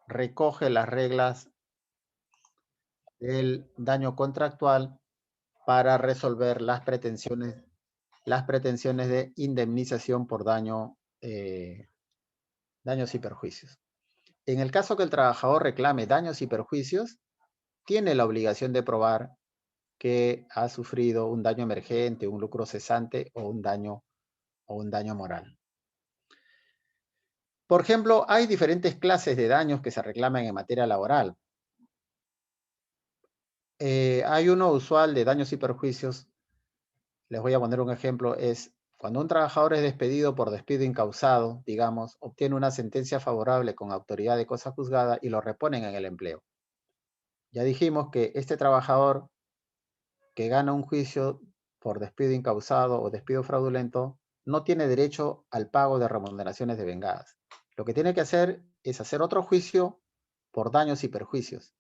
recoge las reglas del daño contractual para resolver las pretensiones de indemnización por daños y perjuicios. En el caso que el trabajador reclame daños y perjuicios, tiene la obligación de probar que ha sufrido un daño emergente, un lucro cesante o un daño moral. Por ejemplo, hay diferentes clases de daños que se reclaman en materia laboral. Hay uno usual de daños y perjuicios. Les voy a poner un ejemplo. Es cuando un trabajador es despedido por despido incausado, digamos, obtiene una sentencia favorable con autoridad de cosa juzgada y lo reponen en el empleo. Ya dijimos que este trabajador que gana un juicio por despido incausado o despido fraudulento no tiene derecho al pago de remuneraciones devengadas. Lo que tiene que hacer es hacer otro juicio por daños y perjuicios.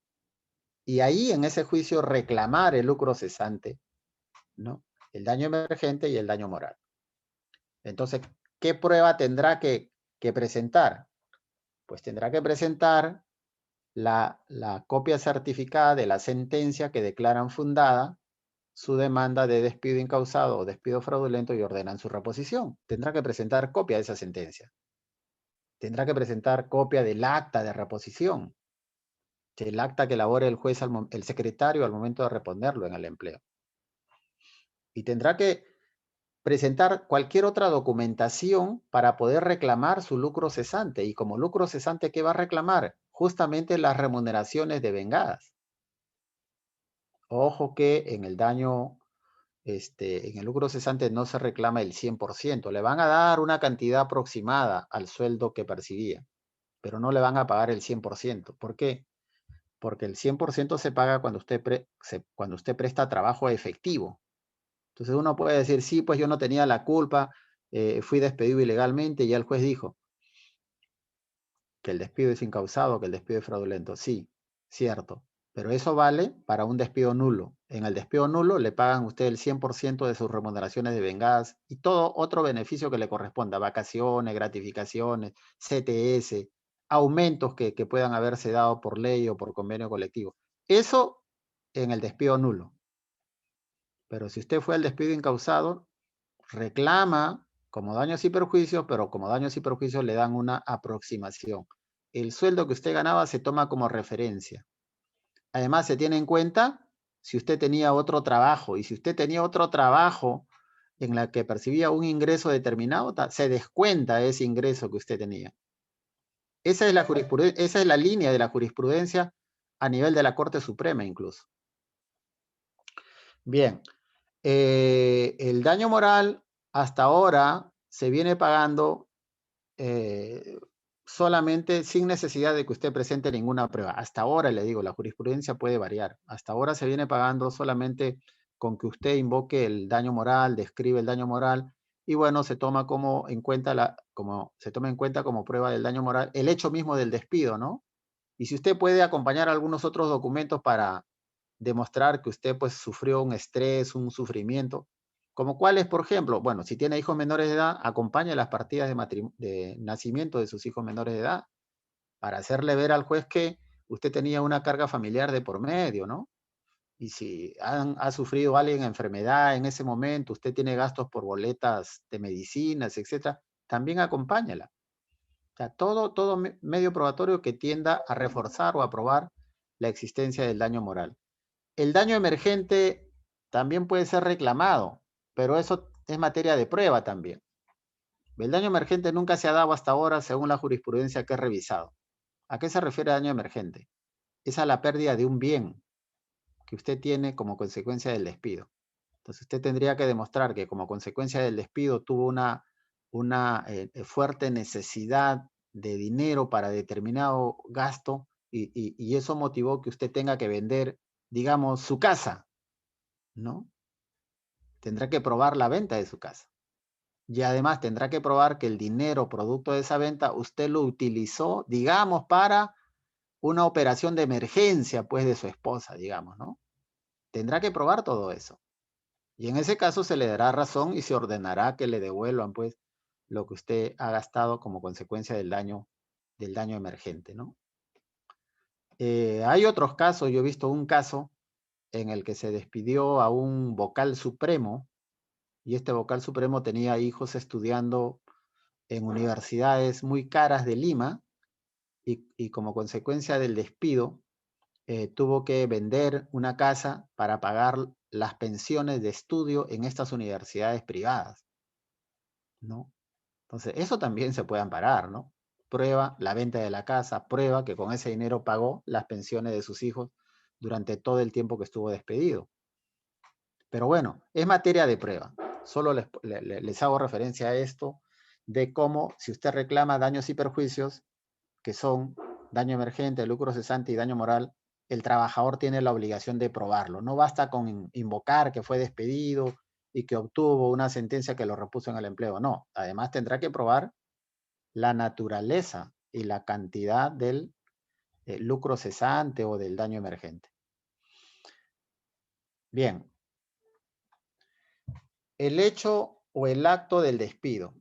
Y ahí en ese juicio reclamar el lucro cesante, ¿no? El daño emergente y el daño moral. Entonces, ¿qué prueba tendrá que presentar? Pues tendrá que presentar la copia certificada de la sentencia que declaran fundada su demanda de despido incausado o despido fraudulento y ordenan su reposición. Tendrá que presentar copia de esa sentencia. Tendrá que presentar copia del acta de reposición, el acta que elabore el juez, el secretario al momento de reponerlo en el empleo. Y tendrá que presentar cualquier otra documentación para poder reclamar su lucro cesante. Y como lucro cesante, ¿qué va a reclamar? Justamente las remuneraciones devengadas. Ojo que en el daño, en el lucro cesante no se reclama el 100%. Le van a dar una cantidad aproximada al sueldo que percibía. pero no le van a pagar el 100%. ¿Por qué? Porque el 100% se paga cuando cuando usted presta trabajo efectivo. Entonces uno puede decir, sí, pues yo no tenía la culpa, fui despedido ilegalmente, y ya el juez dijo que el despido es incausado, que el despido es fraudulento. Sí, cierto, pero eso vale para un despido nulo. En el despido nulo le pagan a usted el 100% de sus remuneraciones de vengadas y todo otro beneficio que le corresponda, vacaciones, gratificaciones, CTS, aumentos que puedan haberse dado por ley o por convenio colectivo. Eso en el despido nulo. Pero si usted fue al despido incausado, reclama como daños y perjuicios, pero como daños y perjuicios le dan una aproximación. El sueldo que usted ganaba se toma como referencia. Además, se tiene en cuenta si usted tenía otro trabajo, y si usted tenía otro trabajo en la que percibía un ingreso determinado, se descuenta ese ingreso que usted tenía. Esa es la jurisprudencia, esa es la línea de la jurisprudencia a nivel de la Corte Suprema incluso. Bien, el daño moral hasta ahora se viene pagando solamente sin necesidad de que usted presente ninguna prueba. Hasta ahora, le digo, la jurisprudencia puede variar. Hasta ahora se viene pagando solamente con que usted invoque el daño moral, describe el daño moral, y bueno, se toma en cuenta como prueba del daño moral el hecho mismo del despido, ¿no? Y si usted puede acompañar algunos otros documentos para demostrar que usted pues sufrió un estrés, un sufrimiento, como cuáles, por ejemplo, bueno, si tiene hijos menores de edad, acompañe las partidas de nacimiento de sus hijos menores de edad, para hacerle ver al juez que usted tenía una carga familiar de por medio, ¿no? Y si ha sufrido alguien enfermedad en ese momento, usted tiene gastos por boletas de medicinas, etcétera, también acompáñela. O sea, todo medio probatorio que tienda a reforzar o a probar la existencia del daño moral. El daño emergente también puede ser reclamado, pero eso es materia de prueba también. El daño emergente nunca se ha dado hasta ahora según la jurisprudencia que he revisado. ¿A qué se refiere daño emergente? Es a la pérdida de un bien que usted tiene como consecuencia del despido. Entonces usted tendría que demostrar que como consecuencia del despido tuvo una fuerte necesidad de dinero para determinado gasto, y eso motivó que usted tenga que vender, digamos, su casa, ¿no? Tendrá que probar la venta de su casa. Y además tendrá que probar que el dinero producto de esa venta usted lo utilizó, digamos, para una operación de emergencia, pues, de su esposa, digamos, ¿no? Tendrá que probar todo eso. Y en ese caso se le dará razón y se ordenará que le devuelvan, pues, lo que usted ha gastado como consecuencia del daño emergente, ¿no? Hay otros casos, yo he visto un caso en el que se despidió a un vocal supremo, y este vocal supremo tenía hijos estudiando en universidades muy caras de Lima, y como consecuencia del despido tuvo que vender una casa para pagar las pensiones de estudio en estas universidades privadas, ¿no? Entonces, eso también se puede amparar, ¿no? Prueba la venta de la casa, prueba que con ese dinero pagó las pensiones de sus hijos durante todo el tiempo que estuvo despedido. Pero bueno, es materia de prueba. Solo les hago referencia a esto de cómo, si usted reclama daños y perjuicios, que son daño emergente, lucro cesante y daño moral, el trabajador tiene la obligación de probarlo. No basta con invocar que fue despedido y que obtuvo una sentencia que lo repuso en el empleo. No, además tendrá que probar la naturaleza y la cantidad del lucro cesante o del daño emergente. Bien, el hecho o el acto del despido.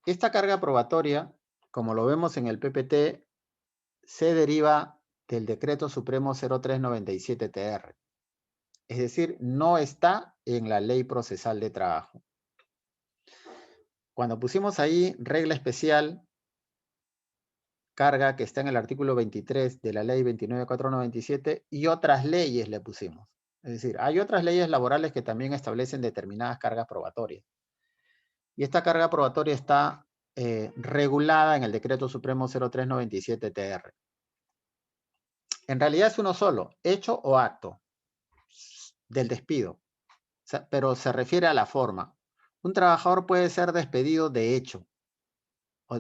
Esta carga probatoria, como lo vemos en el PPT, se deriva del Decreto Supremo 0397-TR. Es decir, no está en la Ley Procesal de Trabajo. Cuando pusimos ahí regla especial, carga que está en el artículo 23 de la Ley 29.497, y otras leyes le pusimos. Es decir, hay otras leyes laborales que también establecen determinadas cargas probatorias. Y esta carga probatoria está regulada en el Decreto Supremo 0397-TR. En realidad es uno solo, hecho o acto del despido, pero se refiere a la forma. Un trabajador puede ser despedido de hecho,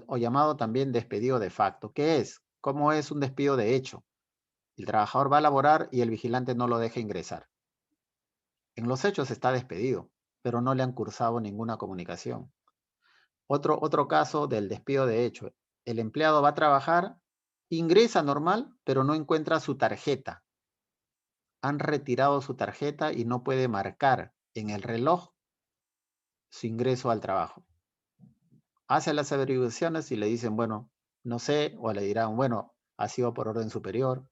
o llamado también despido de facto. ¿Qué es? ¿Cómo es un despido de hecho? El trabajador va a laborar y el vigilante no lo deja ingresar. En los hechos está despedido, pero no le han cursado ninguna comunicación. Otro caso del despido de hecho. El empleado va a trabajar, ingresa normal, pero no encuentra su tarjeta. Han retirado su tarjeta y no puede marcar en el reloj su ingreso al trabajo. Hace las averiguaciones y le dicen, bueno, no sé, o le dirán, bueno, ha sido por orden superior.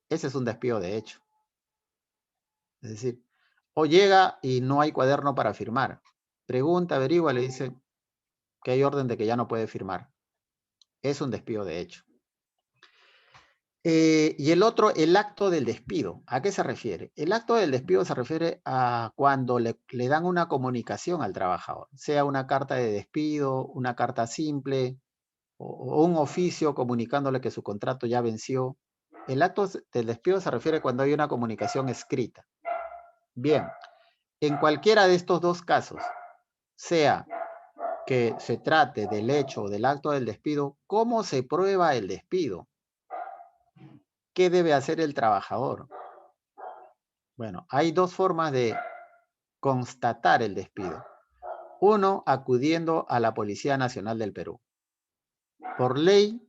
Ese es un despido de hecho. Es decir, o llega y no hay cuaderno para firmar. Pregunta, averigua, le dice que hay orden de que ya no puede firmar. Es un despido de hecho. Y el otro, el acto del despido. ¿A qué se refiere? El acto del despido se refiere a cuando le dan una comunicación al trabajador, sea una carta de despido, una carta simple o un oficio comunicándole que su contrato ya venció. El acto del despido se refiere cuando hay una comunicación escrita. Bien, en cualquiera de estos dos casos, sea que se trate del hecho o del acto del despido, ¿cómo se prueba el despido? ¿Qué debe hacer el trabajador? Bueno, hay dos formas de constatar el despido. Uno, acudiendo a la Policía Nacional del Perú. Por ley,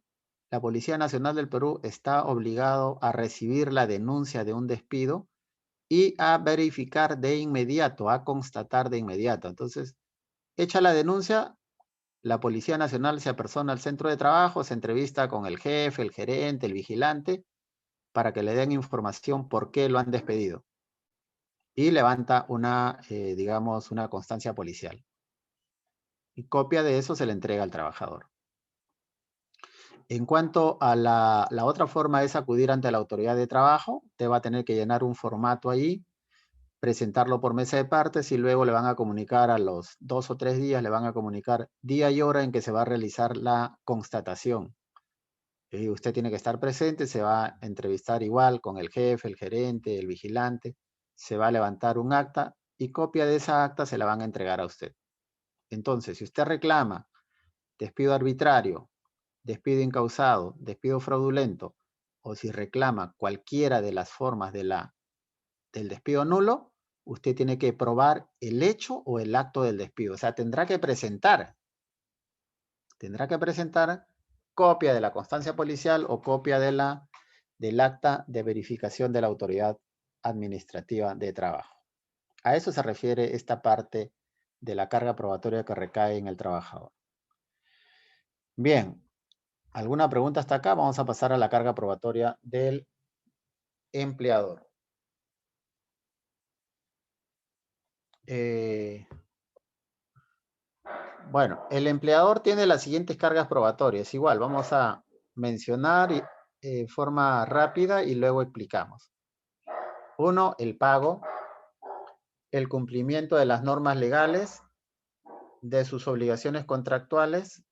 la Policía Nacional del Perú está obligado a recibir la denuncia de un despido y a verificar de inmediato, a constatar de inmediato. Entonces, hecha la denuncia, la Policía Nacional se apersona al centro de trabajo, se entrevista con el jefe, el gerente, el vigilante, para que le den información por qué lo han despedido. Y levanta una, digamos, una constancia policial. Y copia de eso se le entrega al trabajador. En cuanto a la otra forma es acudir ante la autoridad de trabajo, te va a tener que llenar un formato ahí, presentarlo por mesa de partes y luego le van a comunicar a los 2 o 3 días, le van a comunicar día y hora en que se va a realizar la constatación. Y usted tiene que estar presente, se va a entrevistar igual con el jefe, el gerente, el vigilante, se va a levantar un acta y copia de esa acta se la van a entregar a usted. Entonces, si usted reclama despido arbitrario, despido incausado, despido fraudulento, o si reclama cualquiera de las formas del despido nulo, usted tiene que probar el hecho o el acto del despido. O sea, tendrá que presentar copia de la constancia policial o copia del acta de verificación de la autoridad administrativa de trabajo. A eso se refiere esta parte de la carga probatoria que recae en el trabajador. Bien, ¿alguna pregunta hasta acá? Vamos a pasar a la carga probatoria del empleador. Bueno, el empleador tiene las siguientes cargas probatorias. Igual, vamos a mencionar de forma rápida y luego explicamos. Uno, el pago, el cumplimiento de las normas legales, de sus obligaciones contractuales,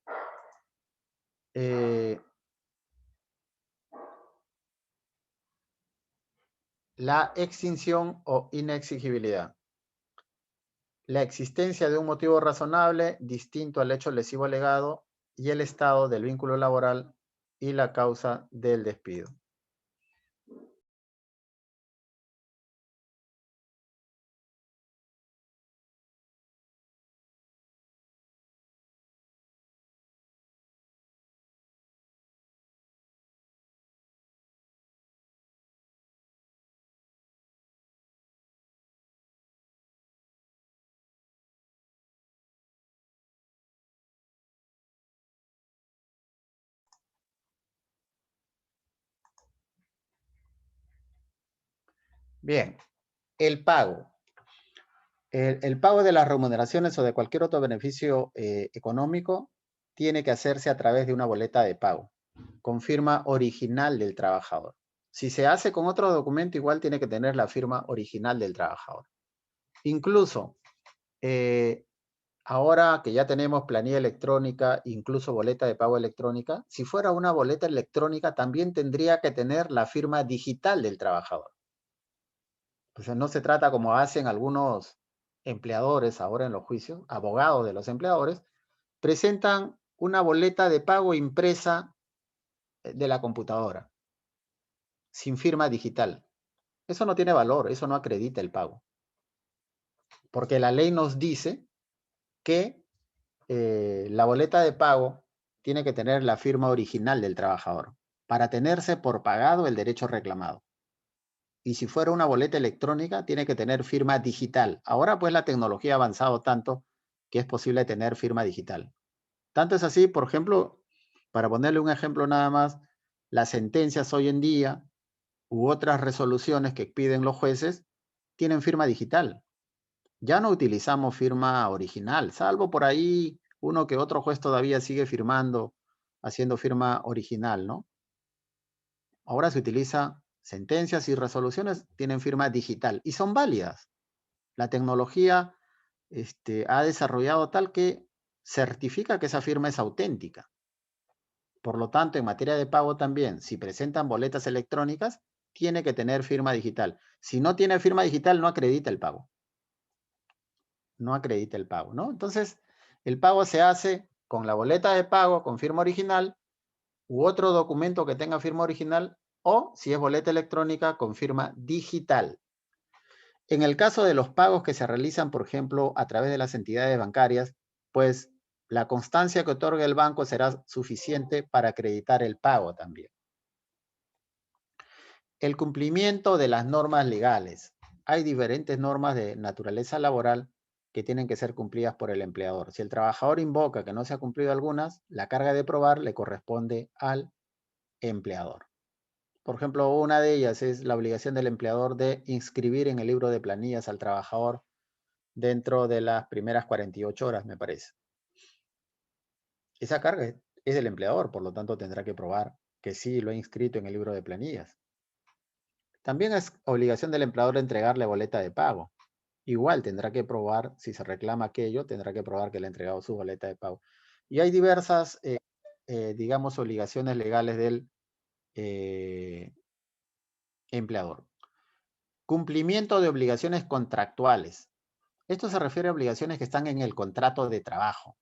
la extinción o inexigibilidad, la existencia de un motivo razonable distinto al hecho lesivo alegado y el estado del vínculo laboral y la causa del despido. Bien, el pago. El pago de las remuneraciones o de cualquier otro beneficio económico tiene que hacerse a través de una boleta de pago, con firma original del trabajador. Si se hace con otro documento, igual tiene que tener la firma original del trabajador. Incluso, ahora que ya tenemos planilla electrónica, incluso boleta de pago electrónica, si fuera una boleta electrónica, también tendría que tener la firma digital del trabajador. O sea, no se trata como hacen algunos empleadores ahora en los juicios, abogados de los empleadores, presentan una boleta de pago impresa de la computadora, sin firma digital. Eso no tiene valor, eso no acredita el pago. Porque la ley nos dice que la boleta de pago tiene que tener la firma original del trabajador para tenerse por pagado el derecho reclamado. Y si fuera una boleta electrónica, tiene que tener firma digital. Ahora pues la tecnología ha avanzado tanto que es posible tener firma digital. Tanto es así, por ejemplo, para ponerle un ejemplo nada más, las sentencias hoy en día u otras resoluciones que piden los jueces tienen firma digital. Ya no utilizamos firma original, salvo por ahí uno que otro juez todavía sigue firmando, haciendo firma original, ¿no? Ahora se utiliza sentencias y resoluciones, tienen firma digital y son válidas. La tecnología ha desarrollado tal que certifica que esa firma es auténtica. Por lo tanto, en materia de pago también, si presentan boletas electrónicas, tiene que tener firma digital. Si no tiene firma digital, no acredita el pago. No acredita el pago, ¿no? Entonces, el pago se hace con la boleta de pago, con firma original, u otro documento que tenga firma original, o si es boleta electrónica, con firma digital. En el caso de los pagos que se realizan, por ejemplo, a través de las entidades bancarias, pues la constancia que otorga el banco será suficiente para acreditar el pago también. El cumplimiento de las normas legales. Hay diferentes normas de naturaleza laboral que tienen que ser cumplidas por el empleador. Si el trabajador invoca que no se ha cumplido algunas, la carga de probar le corresponde al empleador. Por ejemplo, una de ellas es la obligación del empleador de inscribir en el libro de planillas al trabajador dentro de las primeras 48 horas, me parece. Esa carga es del empleador, por lo tanto tendrá que probar que sí lo ha inscrito en el libro de planillas. También es obligación del empleador entregarle boleta de pago. Igual tendrá que probar, si se reclama aquello, tendrá que probar que le ha entregado su boleta de pago. Y hay diversas, digamos, obligaciones legales del empleador. Cumplimiento de obligaciones contractuales. Esto se refiere a obligaciones que están en el contrato de trabajo.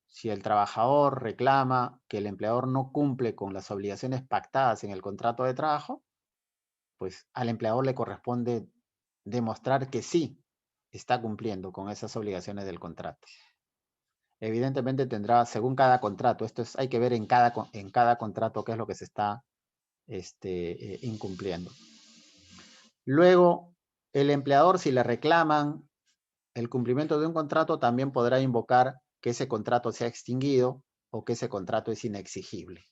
Si el trabajador reclama que el empleador no cumple con las obligaciones pactadas en el contrato de trabajo, pues al empleador le corresponde demostrar que sí está cumpliendo con esas obligaciones del contrato. Evidentemente tendrá, según cada contrato, hay que ver en cada contrato qué es lo que se está incumpliendo. Luego, el empleador, si le reclaman el cumplimiento de un contrato, también podrá invocar que ese contrato se ha extinguido o que ese contrato es inexigible.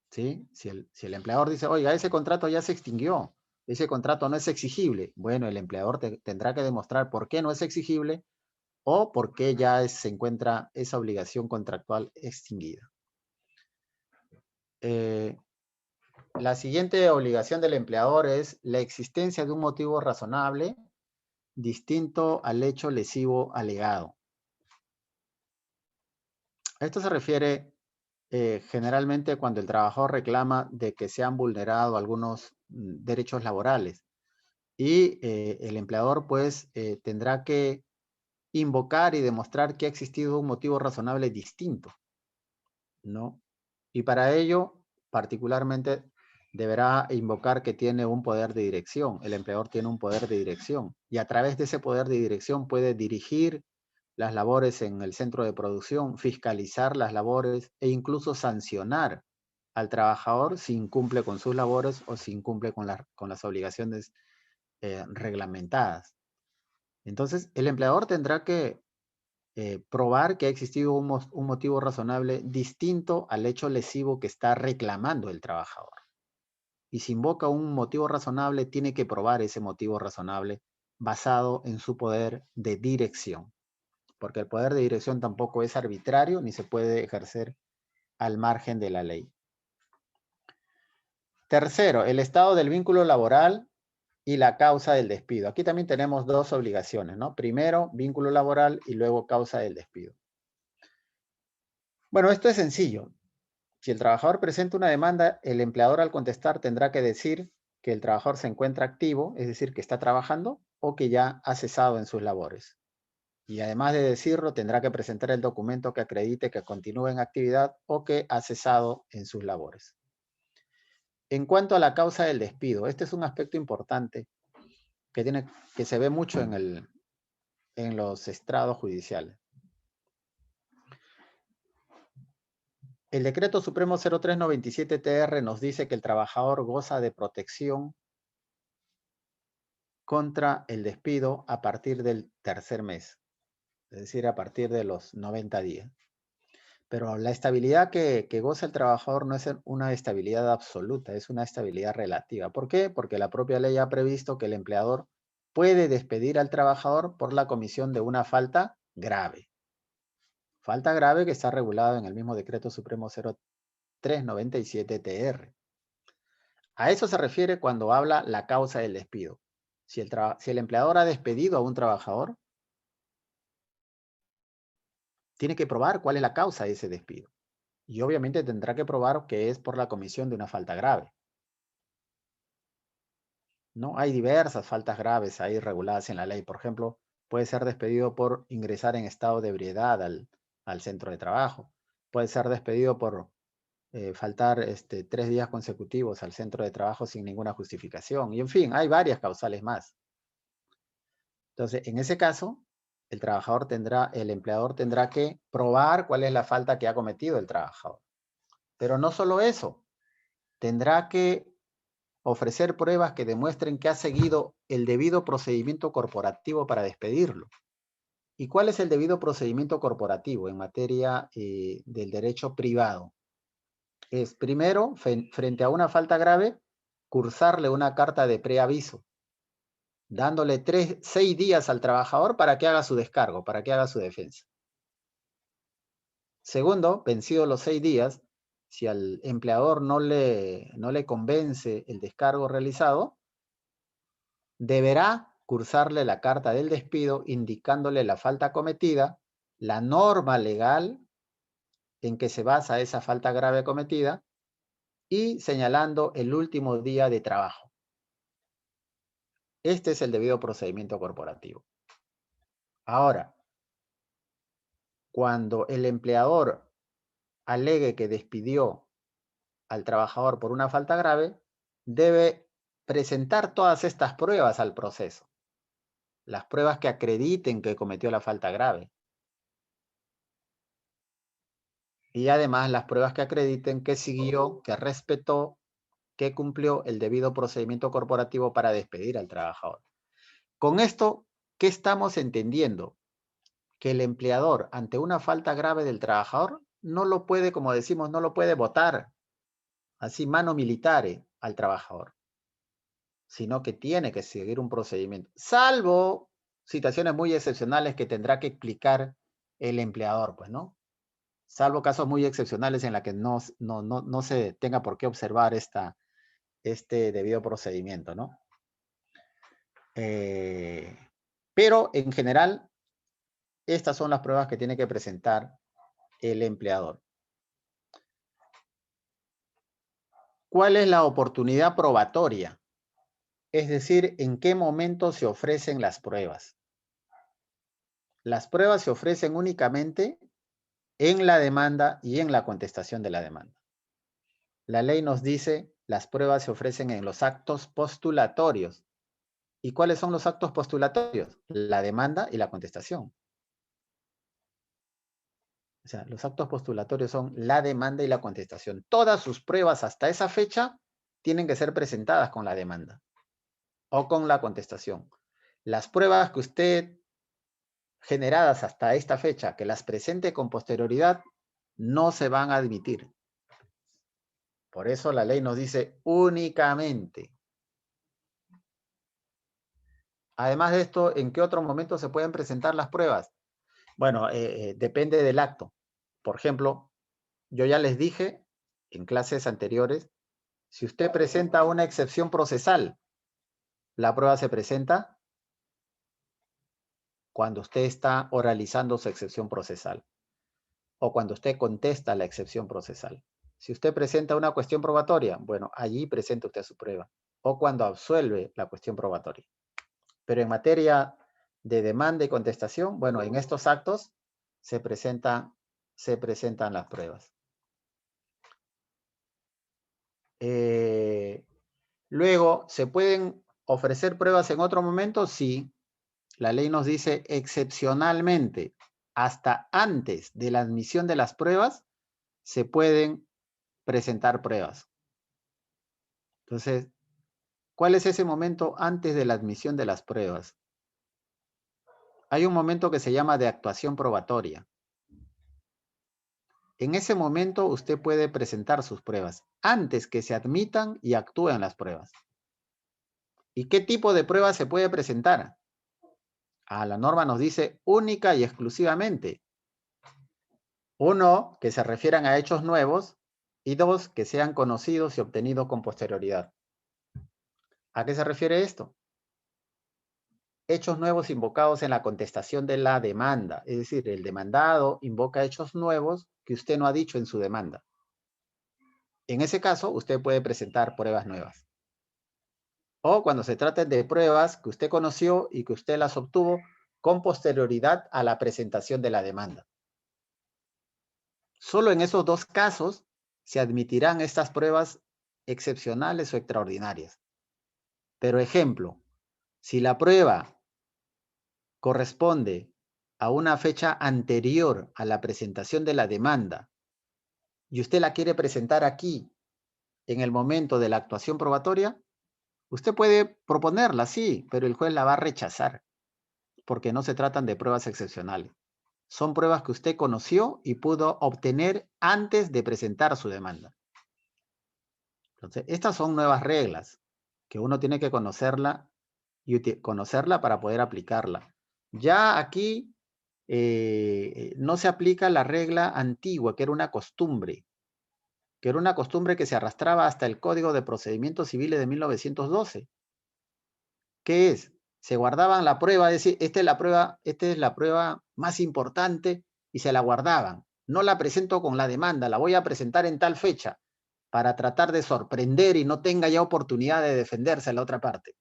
¿Sí? Si el empleador dice, oiga, ese contrato ya se extinguió, ese contrato no es exigible, bueno, el empleador tendrá que demostrar por qué no es exigible o por qué ya se encuentra esa obligación contractual extinguida. La siguiente obligación del empleador es la existencia de un motivo razonable distinto al hecho lesivo alegado. Esto se refiere generalmente cuando el trabajador reclama de que se han vulnerado algunos derechos laborales y el empleador pues tendrá que invocar y demostrar que ha existido un motivo razonable distinto, ¿no? Y para ello, particularmente, deberá invocar que tiene un poder de dirección. El empleador tiene un poder de dirección y a través de ese poder de dirección puede dirigir las labores en el centro de producción, fiscalizar las labores e incluso sancionar al trabajador si incumple con sus labores o si incumple con las obligaciones reglamentadas. Entonces, el empleador tendrá que probar que ha existido un motivo razonable distinto al hecho lesivo que está reclamando el trabajador. Y si invoca un motivo razonable, tiene que probar ese motivo razonable basado en su poder de dirección. Porque el poder de dirección tampoco es arbitrario ni se puede ejercer al margen de la ley. Tercero, el estado del vínculo laboral y la causa del despido. Aquí también tenemos dos obligaciones, ¿no? Primero, vínculo laboral y luego causa del despido. Bueno, esto es sencillo. Si el trabajador presenta una demanda, el empleador al contestar tendrá que decir que el trabajador se encuentra activo, es decir, que está trabajando o que ya ha cesado en sus labores. Y además de decirlo, tendrá que presentar el documento que acredite que continúa en actividad o que ha cesado en sus labores. En cuanto a la causa del despido, este es un aspecto importante que se ve mucho en los estrados judiciales. El Decreto Supremo 0397-TR nos dice que el trabajador goza de protección contra el despido a partir del tercer mes, es decir, a partir de los 90 días. Pero la estabilidad que goza el trabajador no es una estabilidad absoluta, es una estabilidad relativa. ¿Por qué? Porque la propia ley ha previsto que el empleador puede despedir al trabajador por la comisión de una falta grave. Falta grave que está regulada en el mismo Decreto Supremo 0397-TR. A eso se refiere cuando habla la causa del despido. Si el empleador ha despedido a un trabajador, tiene que probar cuál es la causa de ese despido. Y obviamente tendrá que probar que es por la comisión de una falta grave. ¿No? Hay diversas faltas graves ahí reguladas en la ley. Por ejemplo, puede ser despedido por ingresar en estado de ebriedad al centro de trabajo. Puede ser despedido por faltar 3 días consecutivos al centro de trabajo sin ninguna justificación. Y en fin, hay varias causales más. Entonces, en ese caso, el empleador tendrá que probar cuál es la falta que ha cometido el trabajador. Pero no solo eso, tendrá que ofrecer pruebas que demuestren que ha seguido el debido procedimiento corporativo para despedirlo. ¿Y cuál es el debido procedimiento corporativo en materia del derecho privado? Es primero, frente a una falta grave, cursarle una carta de preaviso, dándole 6 días al trabajador para que haga su descargo, para que haga su defensa. Segundo, vencidos los 6 días, si al empleador no le convence el descargo realizado, deberá cursarle la carta del despido indicándole la falta cometida, la norma legal en que se basa esa falta grave cometida y señalando el último día de trabajo. Este es el debido procedimiento corporativo. Ahora, cuando el empleador alegue que despidió al trabajador por una falta grave, debe presentar todas estas pruebas al proceso. Las pruebas que acrediten que cometió la falta grave. Y además las pruebas que acrediten que siguió, que respetó, que cumplió el debido procedimiento corporativo para despedir al trabajador. Con esto, ¿qué estamos entendiendo? Que el empleador, ante una falta grave del trabajador, no lo puede, como decimos, no lo puede votar, así mano militare al trabajador, sino que tiene que seguir un procedimiento, salvo situaciones muy excepcionales que tendrá que explicar el empleador, pues, ¿no? Salvo casos muy excepcionales en la que no se tenga por qué observar este debido procedimiento, ¿no? Pero en general, estas son las pruebas que tiene que presentar el empleador. ¿Cuál es la oportunidad probatoria? Es decir, ¿en qué momento se ofrecen las pruebas? Las pruebas se ofrecen únicamente en la demanda y en la contestación de la demanda. La ley nos dice, las pruebas se ofrecen en los actos postulatorios. ¿Y cuáles son los actos postulatorios? La demanda y la contestación. O sea, los actos postulatorios son la demanda y la contestación. Todas sus pruebas hasta esa fecha tienen que ser presentadas con la demanda o con la contestación. Las pruebas que usted generadas hasta esta fecha, que las presente con posterioridad, no se van a admitir. Por eso la ley nos dice únicamente. Además de esto, ¿en qué otro momento se pueden presentar las pruebas? Bueno, depende del acto. Por ejemplo, yo ya les dije en clases anteriores, si usted presenta una excepción procesal, la prueba se presenta cuando usted está oralizando su excepción procesal o cuando usted contesta la excepción procesal. Si usted presenta una cuestión probatoria, bueno, allí presenta usted su prueba o cuando absuelve la cuestión probatoria. Pero en materia de demanda y contestación, bueno, en estos actos se presentan las pruebas. Luego, ¿se pueden ofrecer pruebas en otro momento? Sí. La ley nos dice excepcionalmente, hasta antes de la admisión de las pruebas, se pueden presentar pruebas. Entonces, ¿cuál es ese momento antes de la admisión de las pruebas? Hay un momento que se llama de actuación probatoria. En ese momento usted puede presentar sus pruebas antes que se admitan y actúen las pruebas. ¿Y qué tipo de pruebas se puede presentar? La norma nos dice única y exclusivamente. Uno, que se refieran a hechos nuevos, y dos, que sean conocidos y obtenidos con posterioridad. ¿A qué se refiere esto? Hechos nuevos invocados en la contestación de la demanda. Es decir, el demandado invoca hechos nuevos que usted no ha dicho en su demanda. En ese caso, usted puede presentar pruebas nuevas. O cuando se trate de pruebas que usted conoció y que usted las obtuvo con posterioridad a la presentación de la demanda. Solo en esos dos casos se admitirán estas pruebas excepcionales o extraordinarias. Pero ejemplo, si la prueba corresponde a una fecha anterior a la presentación de la demanda y usted la quiere presentar aquí en el momento de la actuación probatoria, usted puede proponerla, sí, pero el juez la va a rechazar porque no se tratan de pruebas excepcionales. Son pruebas que usted conoció y pudo obtener antes de presentar su demanda. Entonces, estas son nuevas reglas que uno tiene que conocerla para poder aplicarla. Ya aquí no se aplica la regla antigua, que era una costumbre, que se arrastraba hasta el Código de Procedimientos Civiles de 1912. ¿Qué es? Se guardaban la prueba, es decir, esta es la prueba más importante y se la guardaban. No la presento con la demanda, la voy a presentar en tal fecha para tratar de sorprender y no tenga ya oportunidad de defenderse a la otra parte.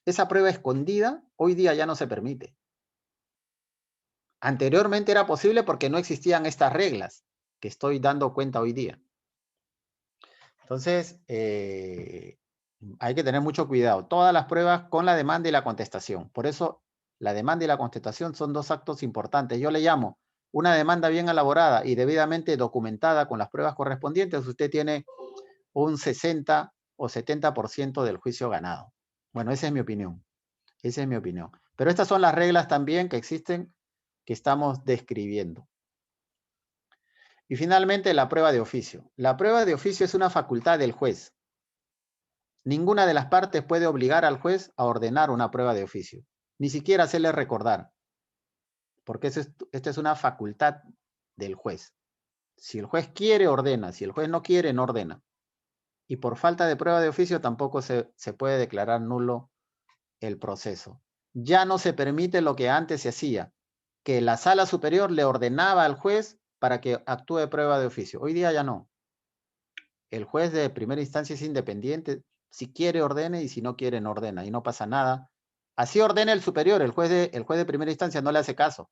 Esa prueba escondida hoy día ya no se permite. Anteriormente era posible porque no existían estas reglas que estoy dando cuenta hoy día. Entonces, hay que tener mucho cuidado. Todas las pruebas con la demanda y la contestación. Por eso, la demanda y la contestación son dos actos importantes. Yo le llamo una demanda bien elaborada y debidamente documentada con las pruebas correspondientes. Usted tiene un 60 o 70% del juicio ganado. Bueno, esa es mi opinión. Esa es mi opinión. Pero estas son las reglas también que existen, que estamos describiendo. Y finalmente, la prueba de oficio. La prueba de oficio es una facultad del juez. Ninguna de las partes puede obligar al juez a ordenar una prueba de oficio, ni siquiera hacerle recordar, porque esta es una facultad del juez. Si el juez quiere, ordena. Si el juez no quiere, no ordena. Y por falta de prueba de oficio tampoco se puede declarar nulo el proceso. Ya no se permite lo que antes se hacía, que la sala superior le ordenaba al juez para que actúe prueba de oficio. Hoy día ya no. El juez de primera instancia es independiente. Si quiere, ordene, y si no quiere, no ordena. Y no pasa nada. Así ordena el superior. El juez de primera instancia no le hace caso.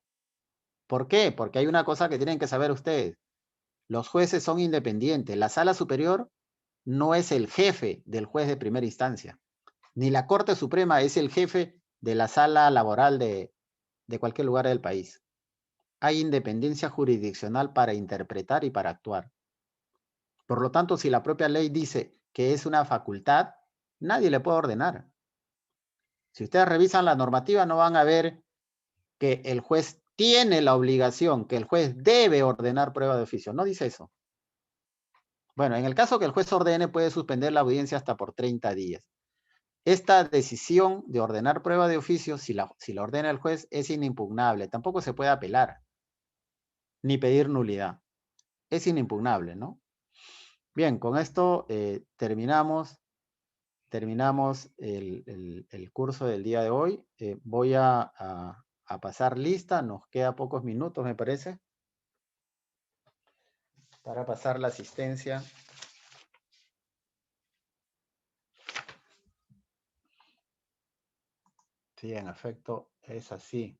¿Por qué? Porque hay una cosa que tienen que saber ustedes. Los jueces son independientes. La sala superior no es el jefe del juez de primera instancia. Ni la Corte Suprema es el jefe de la sala laboral de cualquier lugar del país. Hay independencia jurisdiccional para interpretar y para actuar. Por lo tanto, si la propia ley dice que es una facultad, nadie le puede ordenar. Si ustedes revisan la normativa, no van a ver que el juez tiene la obligación, que el juez debe ordenar prueba de oficio. No dice eso. Bueno, en el caso que el juez ordene, puede suspender la audiencia hasta por 30 días. Esta decisión de ordenar prueba de oficio, si la ordena el juez, es inimpugnable. Tampoco se puede apelar, ni pedir nulidad. Es inimpugnable, ¿no? Bien, con esto terminamos el curso del día de hoy. Voy a pasar lista. Nos queda pocos minutos, me parece, para pasar la asistencia. Sí, en efecto, es así.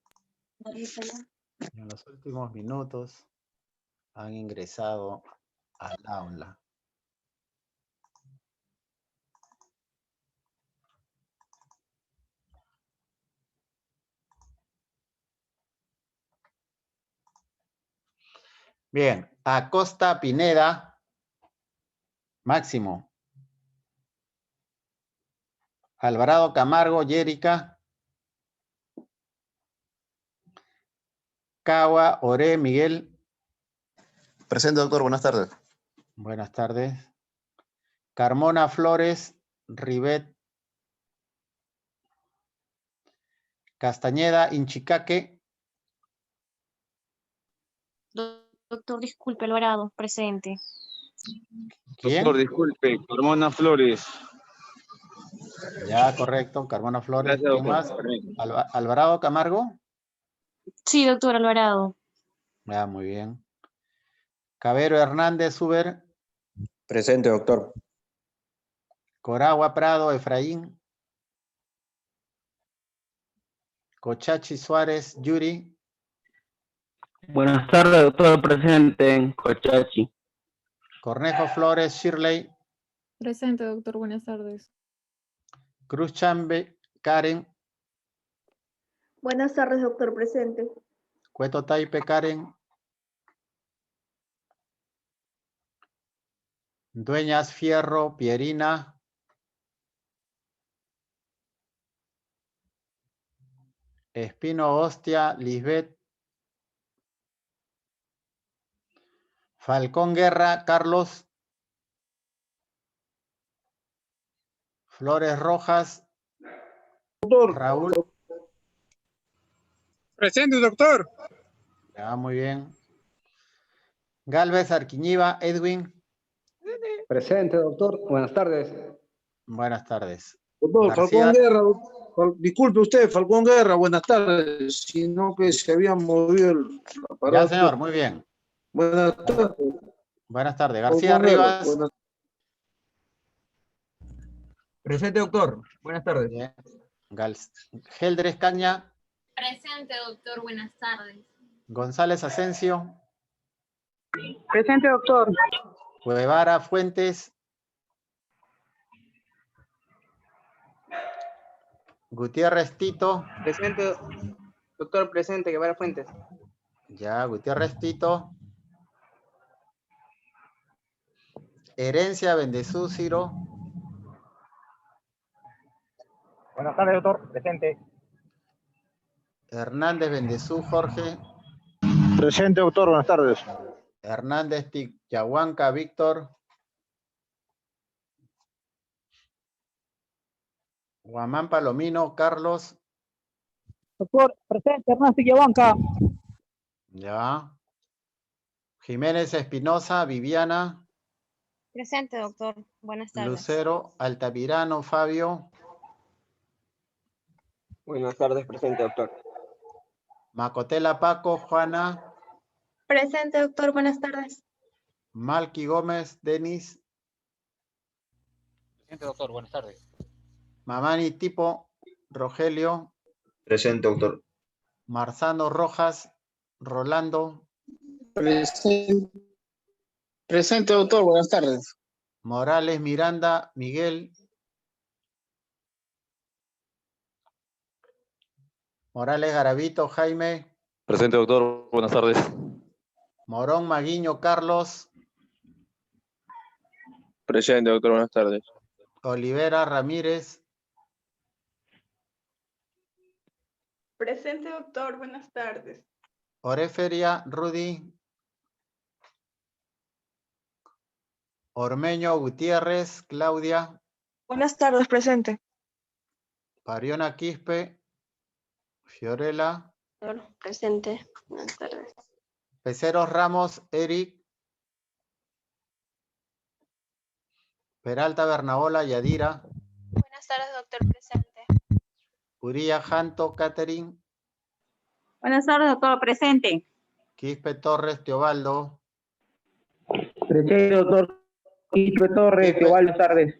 Y en los últimos minutos han ingresado al aula. Bien, Acosta Pineda, Máximo. Alvarado Camargo, Yérica. Cagua, Oré, Miguel. Presente, doctor. Buenas tardes. Buenas tardes. Carmona Flores, Ribet. Castañeda, Inchicaque. Doctor, disculpe, Alvarado, presente. ¿Quién? Doctor, disculpe, Carmona Flores. Ya, correcto, Carmona Flores. Gracias, ¿Quién doctor. más? Permiso. Alvarado Camargo. Sí, doctor Alvarado. Ya, muy bien. Cabero Hernández, Uber. Presente, doctor. Coragua Prado, Efraín. Cochachi Suárez, Yuri. Buenas tardes, doctor presente en Cochachi. Cornejo Flores, Shirley. Presente, doctor. Buenas tardes. Cruz Chambe, Karen. Buenas tardes, doctor. Presente. Cueto Taipe, Karen. Dueñas Fierro, Pierina. Espino Hostia, Lisbeth. Falcón Guerra, Carlos. Flores Rojas. Raúl. Presente, doctor. Ya, muy bien. Galvez Arquiñiva, Edwin. Presente, doctor. Buenas tardes. Buenas tardes. Doctor, García. Falcón Guerra, disculpe usted, Falcón Guerra, buenas tardes, sino que se había movido el aparato. Ya, señor, muy bien. Buenas tardes. Buenas tardes. García Falcón Guerra, Rivas. buenas- Presente, doctor. Buenas tardes. Bien. Geldres Caña. Presente, doctor. Buenas tardes. González Asensio. Presente, doctor. Cuevara Fuentes. Gutiérrez Tito. Presente, doctor, presente, Guevara Fuentes. Ya, Gutiérrez Tito. Herencia Bendezú Ciro. Buenas tardes, doctor. Presente. Hernández Bendezú Jorge. Presente, doctor, buenas tardes. Hernández Tiyahuanca Víctor. Guamán Palomino Carlos. Doctor, presente, Ernesto Yabanca. Ya. Jiménez Espinosa Viviana. Presente, doctor. Buenas tardes. Lucero Altamirano Fabio. Buenas tardes, presente, doctor. Macotela Paco Juana. Presente, doctor. Buenas tardes. Malqui Gómez Denis. Presente, doctor. Buenas tardes. Mamani Tipo Rogelio. Presente, doctor. Marzano Rojas Rolando. Presente, doctor, buenas tardes. Morales Miranda Miguel. Morales Garavito Jaime. Presente, doctor. Buenas tardes. Morón Maguiño Carlos. Presente, doctor. Buenas tardes. Olivera Ramírez. Presente, doctor. Buenas tardes. Oreferia Rudy. Ormeño Gutiérrez Claudia. Buenas tardes, presente. Pariona Quispe. Fiorella. Presente. Buenas tardes. Peceros Ramos Eric. Peralta Bernabola Yadira. Buenas tardes, doctor. Presente. Uría Janto Catherine. Buenas tardes, doctor, presente. Quispe Torres Teobaldo. Presente, doctor. Quispe Torres, Teobaldo, tardes.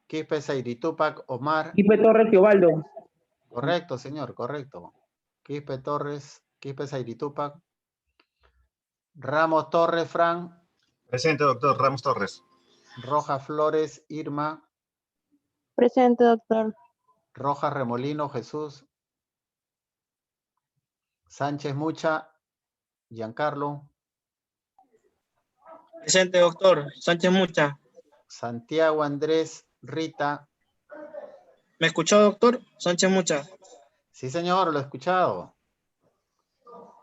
Quispe Seiritupac Omar. Quispe Torres, Teobaldo. Correcto, señor, correcto. Quispe Torres, Quispe Zairitupac. Ramos Torres, Fran. Presente, doctor. Ramos Torres. Rojas Flores, Irma. Presente, doctor. Rojas Remolino, Jesús. Sánchez Mucha, Giancarlo. Presente, doctor. Sánchez Mucha. Santiago Andrés, Rita. ¿Me escuchó, doctor? Sánchez Mucha. Sí, señor, lo he escuchado.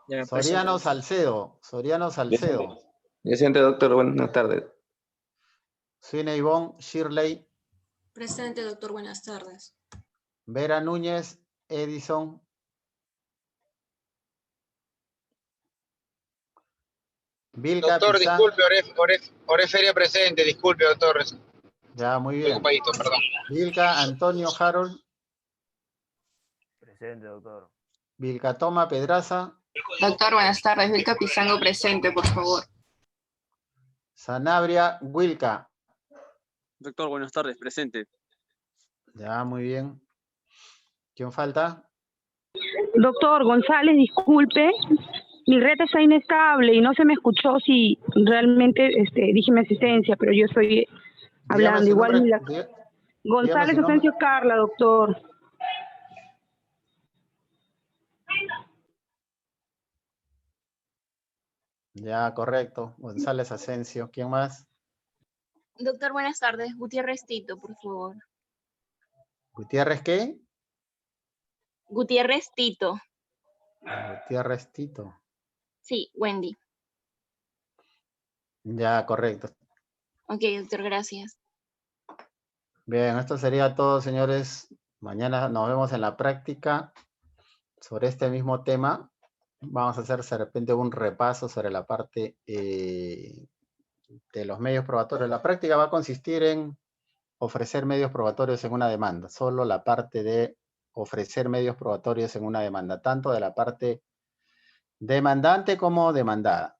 Ya, Soriano presente. Salcedo, Soriano Salcedo. Presente, doctor. Buenas tardes. Suine Ivonne, Shirley. Presente, doctor. Buenas tardes. Vera Núñez, Edison. Vilca Doctor, Pizán. disculpe, oré feria presente, disculpe, doctor. Ya, muy Estoy bien. ocupadito, perdón. Vilca Antonio Harold. Presente, doctor. Vilca Toma Pedraza. Doctor, buenas tardes. Vilca Pizango presente, por favor. Sanabria Wilca. Doctor, buenas tardes. Presente. Ya, muy bien. ¿Quién falta? Doctor González, disculpe. Mi red está inestable y no se me escuchó si realmente dije mi asistencia, pero yo estoy hablando. Dígame su Igual nombre, la... González su nombre. Asensio Carla, doctor. Ya, correcto. González Asensio. ¿Quién más? Doctor, buenas tardes. Gutiérrez Tito, por favor. ¿Gutiérrez qué? Gutiérrez Tito. Gutiérrez Tito. Sí, Wendy. Ya, correcto. Ok, doctor, gracias. Bien, esto sería todo, señores. Mañana nos vemos en la práctica sobre este mismo tema. Vamos a hacer de repente un repaso sobre la parte de los medios probatorios. La práctica va a consistir en ofrecer medios probatorios en una demanda. Solo la parte de ofrecer medios probatorios en una demanda, tanto de la parte demandante como demandada.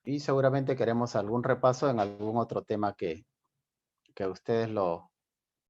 Y seguramente queremos algún repaso en algún otro tema que ustedes lo